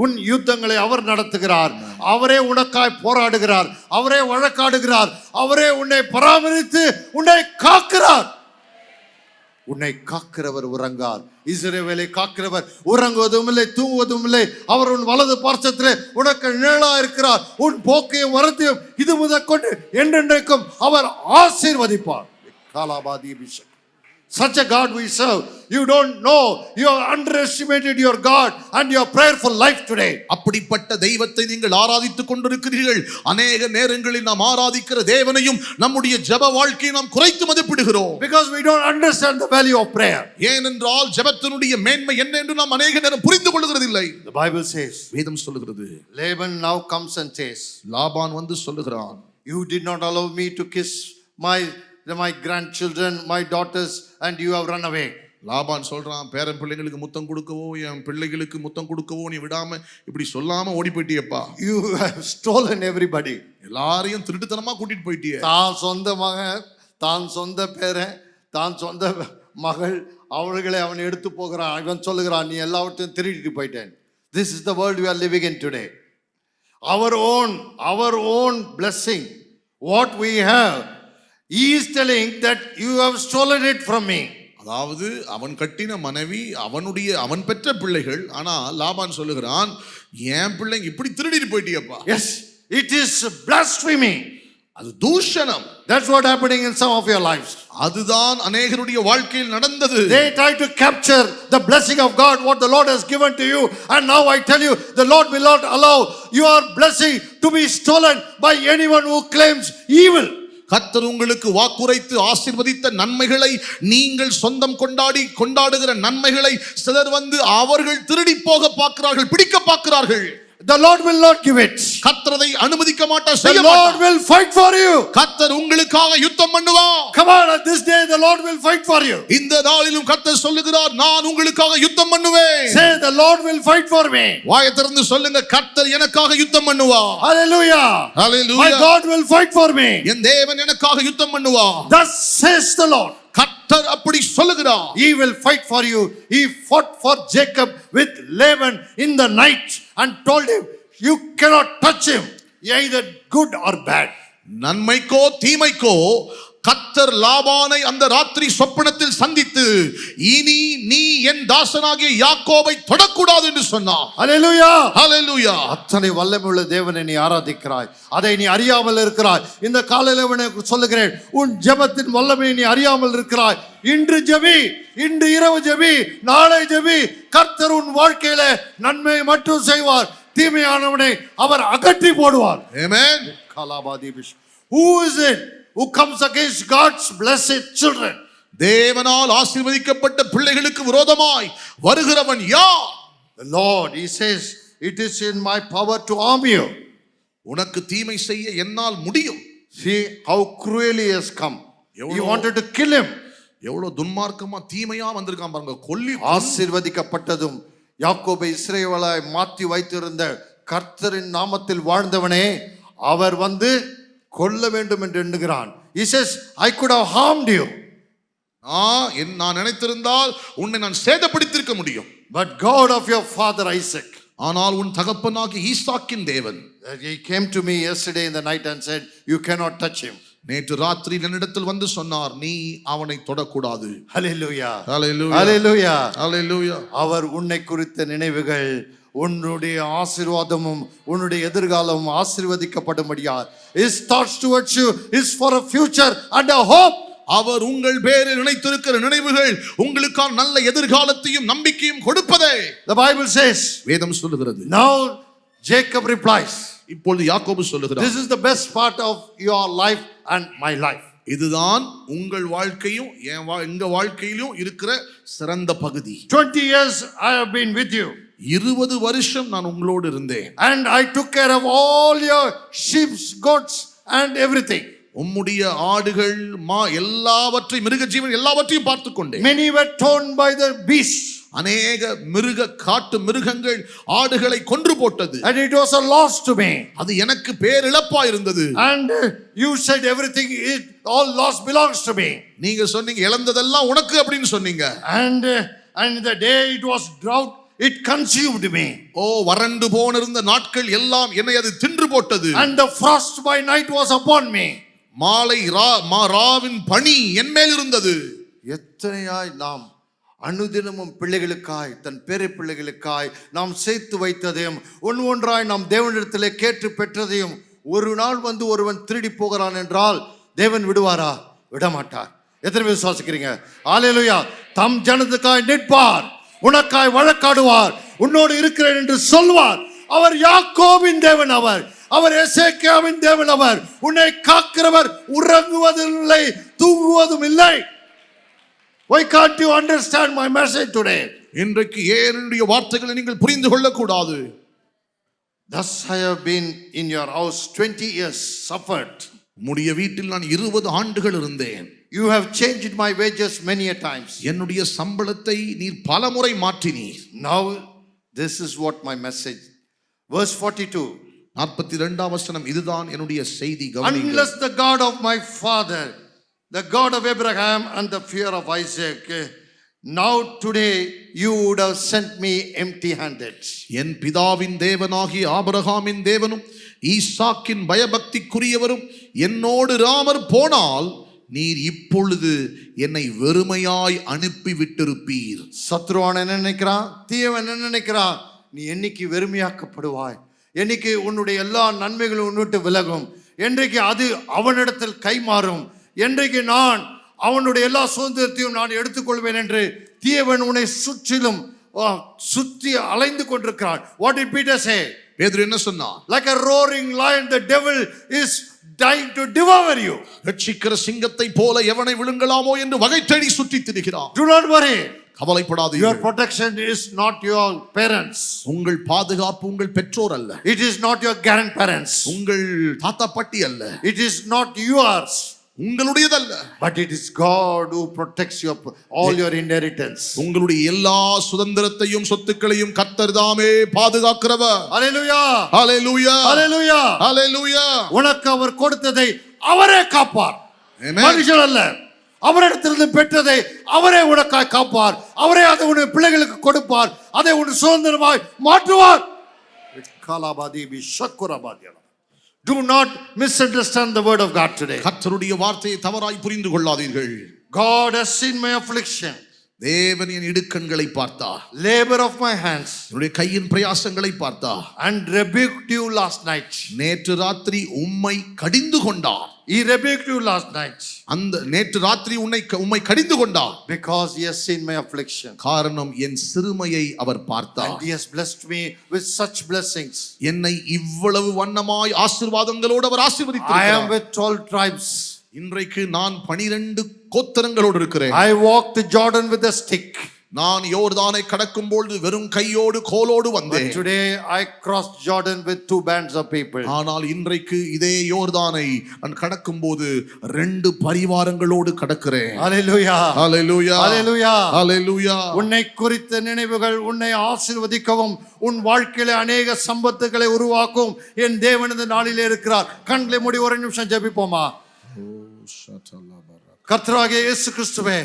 உன் யுத்தங்களை அவர் நடத்துகிறார். அவரே உனக்காய் போராடுகிறார். அவரே வழக்காடுகிறார். அவரே உன்னை பராமரித்து உன்னை காக்கிறார். உன்னை காக்கிறவர் உறங்கார். இஸ்ரவேலை காக்கிறவர் உறங்குவதும் இல்லை, தூங்குவதும் இல்லை. அவர் உன் வலது பார்சத்திலே உனக்கு நிழலா இருக்கிறார். உன் போக்கையும் வரத்தையும் இது முதற்கொண்டு என்றென்றைக்கும் அவர் ஆசீர்வதிப்பார். காலாபாதி அபிஷேகம். Such a God we serve. You don't know, you have underestimated your God and your prayerful life today. அப்படிப்பட்ட தெய்வத்தை நீங்கள் ஆராதித்துக் கொண்டிருக்கிறீர்கள். அநேக நேரங்களில் நாம் ஆராதிக்கிற தேவனையும் நம்முடைய ஜெப வாழ்க்கையை நாம் குறைத்து மதிப்பிடுகிறோம். Because we don't understand the value of prayer. ஏனென்றால் ஜெபத்தினுடைய மேன்மை என்ன என்று நாம் அநேக நேரம் புரிந்து கொள்கிறதில்லை. The Bible says, வேதம் சொல்லுகிறது, Laban now comes and says, Laban வந்து சொல்லுகிறான், you did not allow me to kiss my grandchildren, my daughters, and you have run away. Laban சொல்றான், பேரன் பிள்ளைங்களுக்கு முத்தம் கொடுக்கவோ என் பிள்ளைகளுக்கு முத்தம் கொடுக்கவோ நீ விடாம இப்படி சொல்லாம ஓடி போயிட்டியப்பா. You have stolen everybody. எல்லாரையும் திருட்டுத்தனமா கூட்டிட்டு போயிட்டியே. தான் சொந்த மகன், தான் சொந்த பேரன், தான் சொந்த மகள், அவர்களை அவன் எடுத்து போகிறான். இவன் சொல்லுகிறான், நீ எல்லாவற்றையும் திருடிட்டு போயிட்டேன். This is the world we are living in today. Our own blessing, what we have, he is telling that you have stolen it from me. அதாவது அவன் கட்டின மனைவி, அவன் பெற்ற பிள்ளைகள். ஆனா லாபான் சொல்லுகிறான், என் பிள்ளைங்க இப்படி திருடிட்டு போயிட்டியப்பா. Yes, it is blasphemy. அது தூஷணம். That's what happening in some of your lives. அதுதான் அநேகருடைய வாழ்க்கையில் நடந்தது. They try to capture the blessing of God, what the Lord has given to you. And now I tell you, the Lord will not allow your blessing to be stolen by anyone who claims evil. கர்த்தர் உங்களுக்கு வாக்குரைத்து ஆசீர்வதித்த நன்மைகளை நீங்கள் சொந்தம் கொண்டாடுகிற நன்மைகளை சிலர் வந்து அவர்கள் திருடி போக பார்க்கிறார்கள், பிடிக்க பார்க்கிறார்கள். The Lord will not give it. கர்த்தர் அதை அனுமதிக்க மாட்டார், The செய்ய Lord மாட்டார். will fight for you. கர்த்தர் உங்களுக்காக யுத்தம் பண்ணுவார். Come on, this day the Lord will fight for you. இந்த நாளிலும் கர்த்தர் சொல்லுகிறார், நான் உங்களுக்காக யுத்தம் பண்ணுவேன். Say, the Lord will fight for me. வாயை திறந்து சொல்லுங்க, கர்த்தர் எனக்காக யுத்தம் பண்ணுவார். Hallelujah. Hallelujah. My God will fight for me. என் தேவன் எனக்காக யுத்தம் பண்ணுவார். Thus says the Lord. கர்த்தர் அப்படி சொல்லுகிறார். He will fight for you. He fought for Jacob with Laban in the night and told him, you cannot touch him, either good or bad. நன்மைக்கோ தீமைக்கோ கர்த்தர் லாபானை அந்த ராத்திரி சொப்பனத்தில் சந்தித்து, இனி நீ என் தாசனாகிய யாக்கோபை தொடக்கூடாது என்று சொன்னார். Hallelujah. Hallelujah. அத்தனை வல்லமையுள்ள தேவனை நீ ஆராதிக்கிறாய், அதை நீ அறியாமல் இருக்கிறாய். இந்த காலையில உனக்கு சொல்லுகிறேன், உன் ஜெபத்தின் வல்லமையை நீ அறியாமல் இருக்கிறாய். இன்று ஜெபி, இன்று இரவு ஜெபி, நாளை ஜெபி. கர்த்தர் உன் வாழ்க்கையில நன்மை மட்டும் செய்வார், தீமையானவனை அவர் அகற்றி போடுவார். Amen. Who is it who comes against God's blessed children? தேவனால் ஆசீர்வதிக்கப்பட்ட பிள்ளைகளுக்கு விரோதமாய் வருகிறவன் யார்? The Lord, he says, it is in my power to harm you. உனக்கு தீமை செய்ய என்னால் முடியும். See how cruelly he has come. He wanted to kill him. எவ்வளவு துன்மார்க்கமா தீமையா வந்திருக்கான் பாருங்க. கொல்லி ஆசீர்வதிக்கப்பட்டதும் யாக்கோபை இஸ்ரவேலாய் மாற்றி வைத்திருந்த கர்த்தரின் நாமத்தில் வாழ்ந்தவனே அவர் வந்து கொல்ல வேண்டும் என்று எண்ணுகிறான். He says, I could have harmed you. நான் நினைத்திருந்தால் உன்னை நான் சேதப்படுத்தியிருக்க முடியும். But God of your father Isaac, ஆனால் உன் தகப்பனாகிய ஈசாக்கின் தேவன், he came to me yesterday in the night and said, you cannot touch him. நேற்று ராத்திரி என்னிடத்தில் வந்து சொன்னார், நீ அவனை தொடக்கூடாது. Hallelujah. Hallelujah. Hallelujah. Hallelujah. அவர் உன்னை குறித்த நினைவுகள், உன்னுடைய ஆசீர்வாதமும் உன்னுடைய எதிர்காலமும் ஆசீர்வதிக்கப்படும்படியார். His thoughts towards you is for a future and a hope. அவர் உங்கள் பேரில் நினைத்திருக்கிற நினைவுகள் உங்களுக்கான நல்ல எதிர்காலத்தையும் நம்பிக்கையும் கொடுப்பதே. The Bible says, வேதம் சொல்லுகிறது. Now Jacob replies, இப்பொழுது யாக்கோபு சொல்லுகிறார், this is the best part of your life and my life. இதுதான் உங்கள் வாழ்க்கையும் எங்க வாழ்க்கையிலும் இருக்கிற சிறந்த பகுதி. 20 years I have been with you. 20 வருஷம் நான் உங்களோடு இருந்தேன். And I took care of all your sheep, goats and everything. உம்முடைய ஆடுகள் எல்லாவற்றையும் மிருக ஜீவன் எல்லாவற்றையும் பார்த்து கொண்டேன். Many were torn by the beasts. அநேக காட்டு மிருகங்கள் ஆடுகளை கொன்று போட்டது. And it was a loss to me. அது எனக்கு பேரிழப்பா இருந்தது. And you said everything, all loss belongs to me. நீங்க சொன்னீங்க இழந்ததெல்லாம் உனக்கு அப்படின்னு சொன்னீங்க. And the day it was drought, it consumed me. வறண்டு போனிருந்த நாட்கள் எல்லாம் என்னை அது தின்று போட்டது. And the frost by night was upon me. மாலை ராவின் பனி என் மேல் இருந்தது. எத்தனையாய் நாம் அனுதினமும் பிள்ளைகளுக்காய், தன் பேரை பிள்ளைகளுக்காய் நாம் சேர்த்து வைத்ததையும் ஒன்றாய் நாம் தேவனிடத்திலே கேட்டு பெற்றதையும் ஒரு நாள் வந்து ஒருவன் திருடி போகிறான் என்றால் தேவன் விடுவாரா? விடமாட்டார். எத்தனை பேர் விசுவாசிக்கிறீங்க? ஹல்லேலூயா. தம் ஜனத்துக்காய் நிற்பார், உனக்காய் வழக்காடுவார், உன்னோடு இருக்கிறேன் என்று சொல்வார். அவர் யாக்கோபின் தேவன், அவர் எசேக்கியாவின் தேவன். அவர் உன்னை காக்கிறவர், உறங்குவதில்லை தூங்குவதும் இல்லை. Why can't you understand my message today? இன்றைக்கு ஏன் என்னுடைய வார்த்தைகளை நீங்கள் புரிந்து கொள்ள கூடாது? Thus I have been in your house 20 years, suffered. உம்முடைய வீட்டில் நான் 20 ஆண்டுகள் இருந்தேன். You have changed my wages many a times. என்னுடைய சம்பளத்தை நீர் பலமுறை மாற்றினீர். Now this is what my message. Verse 42. 42ஆம் வசனம், இதுதான் என்னுடைய செய்தி. கவனியுங்கள். Unless the God of my father, the God of Abraham and the fear of Isaac, now today you would have sent me empty-handed. என் பிதாவின் தேவனாகிய ஆபிரகாமின் தேவனும் ஈசாக்கின் பயபக்திக்குரியவரும் என்னோடு ராமர் போனால் நீர் இப்பொழுது என்னை வெறுமையாய் அனுப்பி விட்டிருப்பீர். சத்ருவான் என்ன நினைக்கிறான்? தீயவன் என்ன நினைக்கிறான்? நீ என்னைக்கு வெறுமையாக்கப்படுவாய், என்னைக்கு உன்னுடைய எல்லா நன்மைகளும் உன்னிட்டு விலகும், என்றைக்கு அது அவனிடத்தில் கைமாறும், என்றைக்கு நான் அவனுடைய எல்லா சுதந்திரத்தையும் நான் எடுத்துக்கொள்வேன் என்று தீயவன் உன்னை சுற்றிலும் சுற்றி அலைந்து கொண்டிருக்கிறான். What did Peter say? பேதுரு என்ன சொன்னான்? Like a roaring lion, the devil is dying to devour you. ரட்சிக்கிற சிங்கத்தை போல எவனை விழுங்கலாமோ என்று வகை தேடி சுற்றி திரிகிறான். Do not worry. கவலைப்படாதீர்கள். Your protection is not your parents. உங்கள் பாதுகாப்பு உங்கள் பெற்றோர் அல்ல. It is not your grandparents. உங்கள் தாத்தா பாட்டி அல்ல. It is not yours. உங்களுடையதல்ல. But it is God who protects all your inheritance. உங்களுடைய எல்லா சுதந்திரத்தையும் சொத்துக்களையும் கர்த்தர் தாமே பாதுகாக்கிறவர். Hallelujah. Hallelujah. Hallelujah. Hallelujah. உனக்கு அவர் கொடுத்ததை அவரே காப்பார். Amen. மனுஷன் அல்ல. அவரிடத்திலிருந்து பெற்றதை அவரே உனக்காய் காப்பார். அவரே அதை உன் பிள்ளைகளுக்கு கொடுப்பார். அதை உன் சுதந்திரமாய் மாற்றுவார். Do not misunderstand the word of God today. கர்த்தருடைய வார்த்தையை தவறாய் புரிந்து கொள்ளாதீர்கள். God has seen my affliction. தேவன் என் இடுக்கண்களை பார்த்தார். Labor of my hands. என்னுடைய கையின் பிரயாசங்களை பார்த்தார். And rebuked you last night. நேற்று ராத்திரி உம்மை கடிந்து கொண்டார். He rebuked you last night. அந்த நேற்று ராத்திரி உம்மை கடிந்து கொண்டார். Because he has seen my affliction. காரணம் என் சிறுமையை அவர் பார்த்தார். And he has blessed me with such blessings. என்னை இவ்வளவு வண்ணமாய் ஆசீர்வாதங்களோடு அவர் ஆசீர்வதித்தார். I am with 12 tribes. இன்றைக்கு நான் 12 கோத்திரங்களோடு இருக்கிறேன். I walked the Jordan with a stick. நான் யோர்தானை கடக்கும் பொழுது வெறும் கையோடு கோலோடு வந்தேன். But today I crossed Jordan with 2 bands of people. ஆனால் இன்றைக்கு இதே யோர்தானை நான் கடக்கும்போது 2 பரிவாரங்களோடு கடக்கிறேன். Hallelujah. Hallelujah. Hallelujah. Hallelujah. உன்னை குறித்த நினைவுகள் உன்னை ஆசீர்வதிக்கவும் உன் வாழ்க்கையிலே அநேக சம்பத்துகளை உருவாக்கும் என் தேவன் இந்த நாளிலே இருக்கிறார். கண்களை மூடி ஒரு நிமிஷம் ஜெபிப்போமா? கர்த்தராகிய இயேசு கிறிஸ்துவே,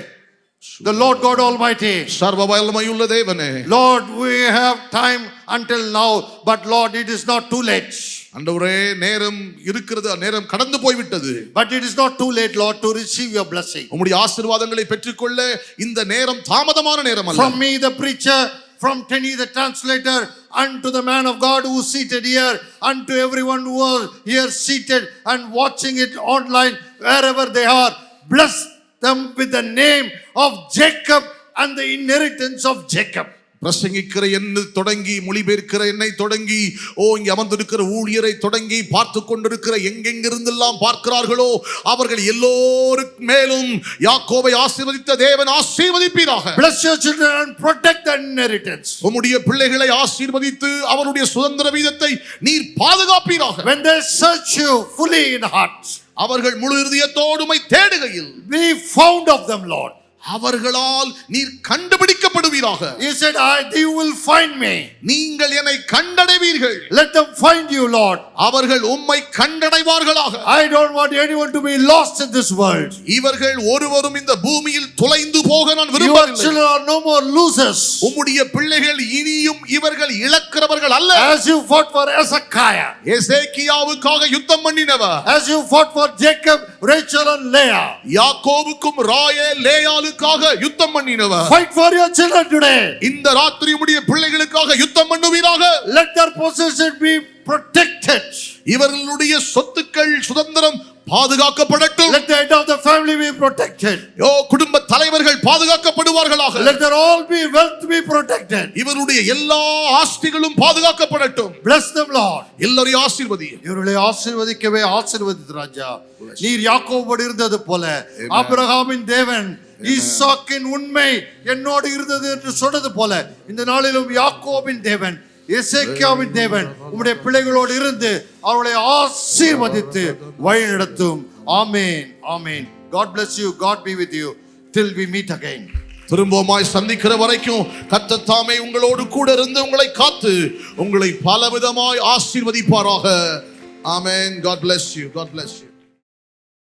the Lord God Almighty, சர்வ வல்லமையுள்ள தேவனே, Lord, we have time until now, but Lord, it is not too late. ஆண்டவரே, நேரம் இருக்கிறது, நேரம் கடந்து போய் விட்டது. But it is not too late, Lord, to receive your blessing. உம்முடைய ஆசீர்வாதங்களை பெற்றுக்கொள்ள இந்த நேரம் தாமதமான நேரம் அல்ல. From me the preacher, from Tenny the translator, unto the man of God who is seated here, unto everyone who are here seated and watching it online, wherever they are, bless them with the name of Jacob and the inheritance of Jacob. பிரசங்கிக்கிற என்னை தொடங்கி, மொழிபெயர்க்கிற என்னை தொடங்கி, இங்கே அமர்ந்திருக்கிற ஊழியரை தொடங்கி, பார்த்து கொண்டிருக்கிற எங்கெங்கிருந்தெல்லாம் பார்க்கிறார்களோ அவர்கள் எல்லோருக்கு மேலும் யாக்கோபை ஆசீர்வதித்த தேவன் ஆசீர்வதிப்பீராக. Bless your children and protect the inheritance. உம்முடைய பிள்ளைகளை ஆசீர்வதித்து அவருடைய சுதந்திர வீதத்தை நீர் பாதுகாப்பீராக. When they search you fully in heart, அவர்கள் முழு இதயத்தோடு உம்மை தேடுகையில், be found of them, Lord. அவர்களால் நீர் கண்டுபிடிக்கப்படுவீராக. He said, you will find me. நீங்கள் என்னை கண்டடைவீர்கள். Let them find you, Lord. அவர்கள் உம்மை கண்டடைவார்களாக. I don't want anyone to be lost in this world. இவர்கள் ஒருவரும் இந்த பூமியில் தொலைந்து போக நான் Your விரும்பவில்லை. children are no more losers. உம்முடைய பிள்ளைகள் இனியும் இவர்கள் இழக்கிறவர்கள் அல்ல. As you fought for Hezekiah, எசேக்கியாவுக்காக யுத்தம் பண்ணினவர், as you fought for Jacob, Rachel and Leah, யாக்கோபுக்கும் ராயேல் லேயாளுக்காக யுத்தம் பண்ணினவர், fight for your children today. இந்த ராத்திரி உம்முடைய பிள்ளைகளுக்காக யுத்தம் பண்ணுவீராக. Let their possession be protected. இவர்களுடைய சொத்துக்கள் சுதந்திரம் பாதுகாக்கப்படட்டும். Let the head of the family be protected. குடும்ப தலைவர்கள் பாதுகாக்கப்படுவார்களாக. Let their all be wealth be protected. இவருடைய எல்லா ஆஸ்திகளும் பாதுகாக்கப்படட்டும். Bless them, Lord. எல்லாரையும் ஆசீர்வதி. இவர்களை ஆசீர்வதிக்கவே ஆசீர்வதித்து ராஜா. நீர் யாக்கோபோடு இருந்தது போல ஆபிரகாமின் தேவன் ஈசாக்கின் உண்மை என்னோடு இருந்தது என்று சொன்னது போல இந்த நாளிலும் யாக்கோபின் தேவன், எசேக்கியாவின் தேவன் உம்முடைய பிள்ளைகளோடு இருந்து அவர்களை ஆசீர்வதித்து வழி நடத்தும். ஆமென். ஆமென். God bless you. God be with you till we meet again. திரும்பவுமாய் சந்திக்கிற வரைக்கும் கர்த்தர் தாமே உங்களோடு கூட இருந்து உங்களை காத்து உங்களை பலவிதமாய் ஆசீர்வதிப்பாராக. ஆமென். God bless you. God bless you.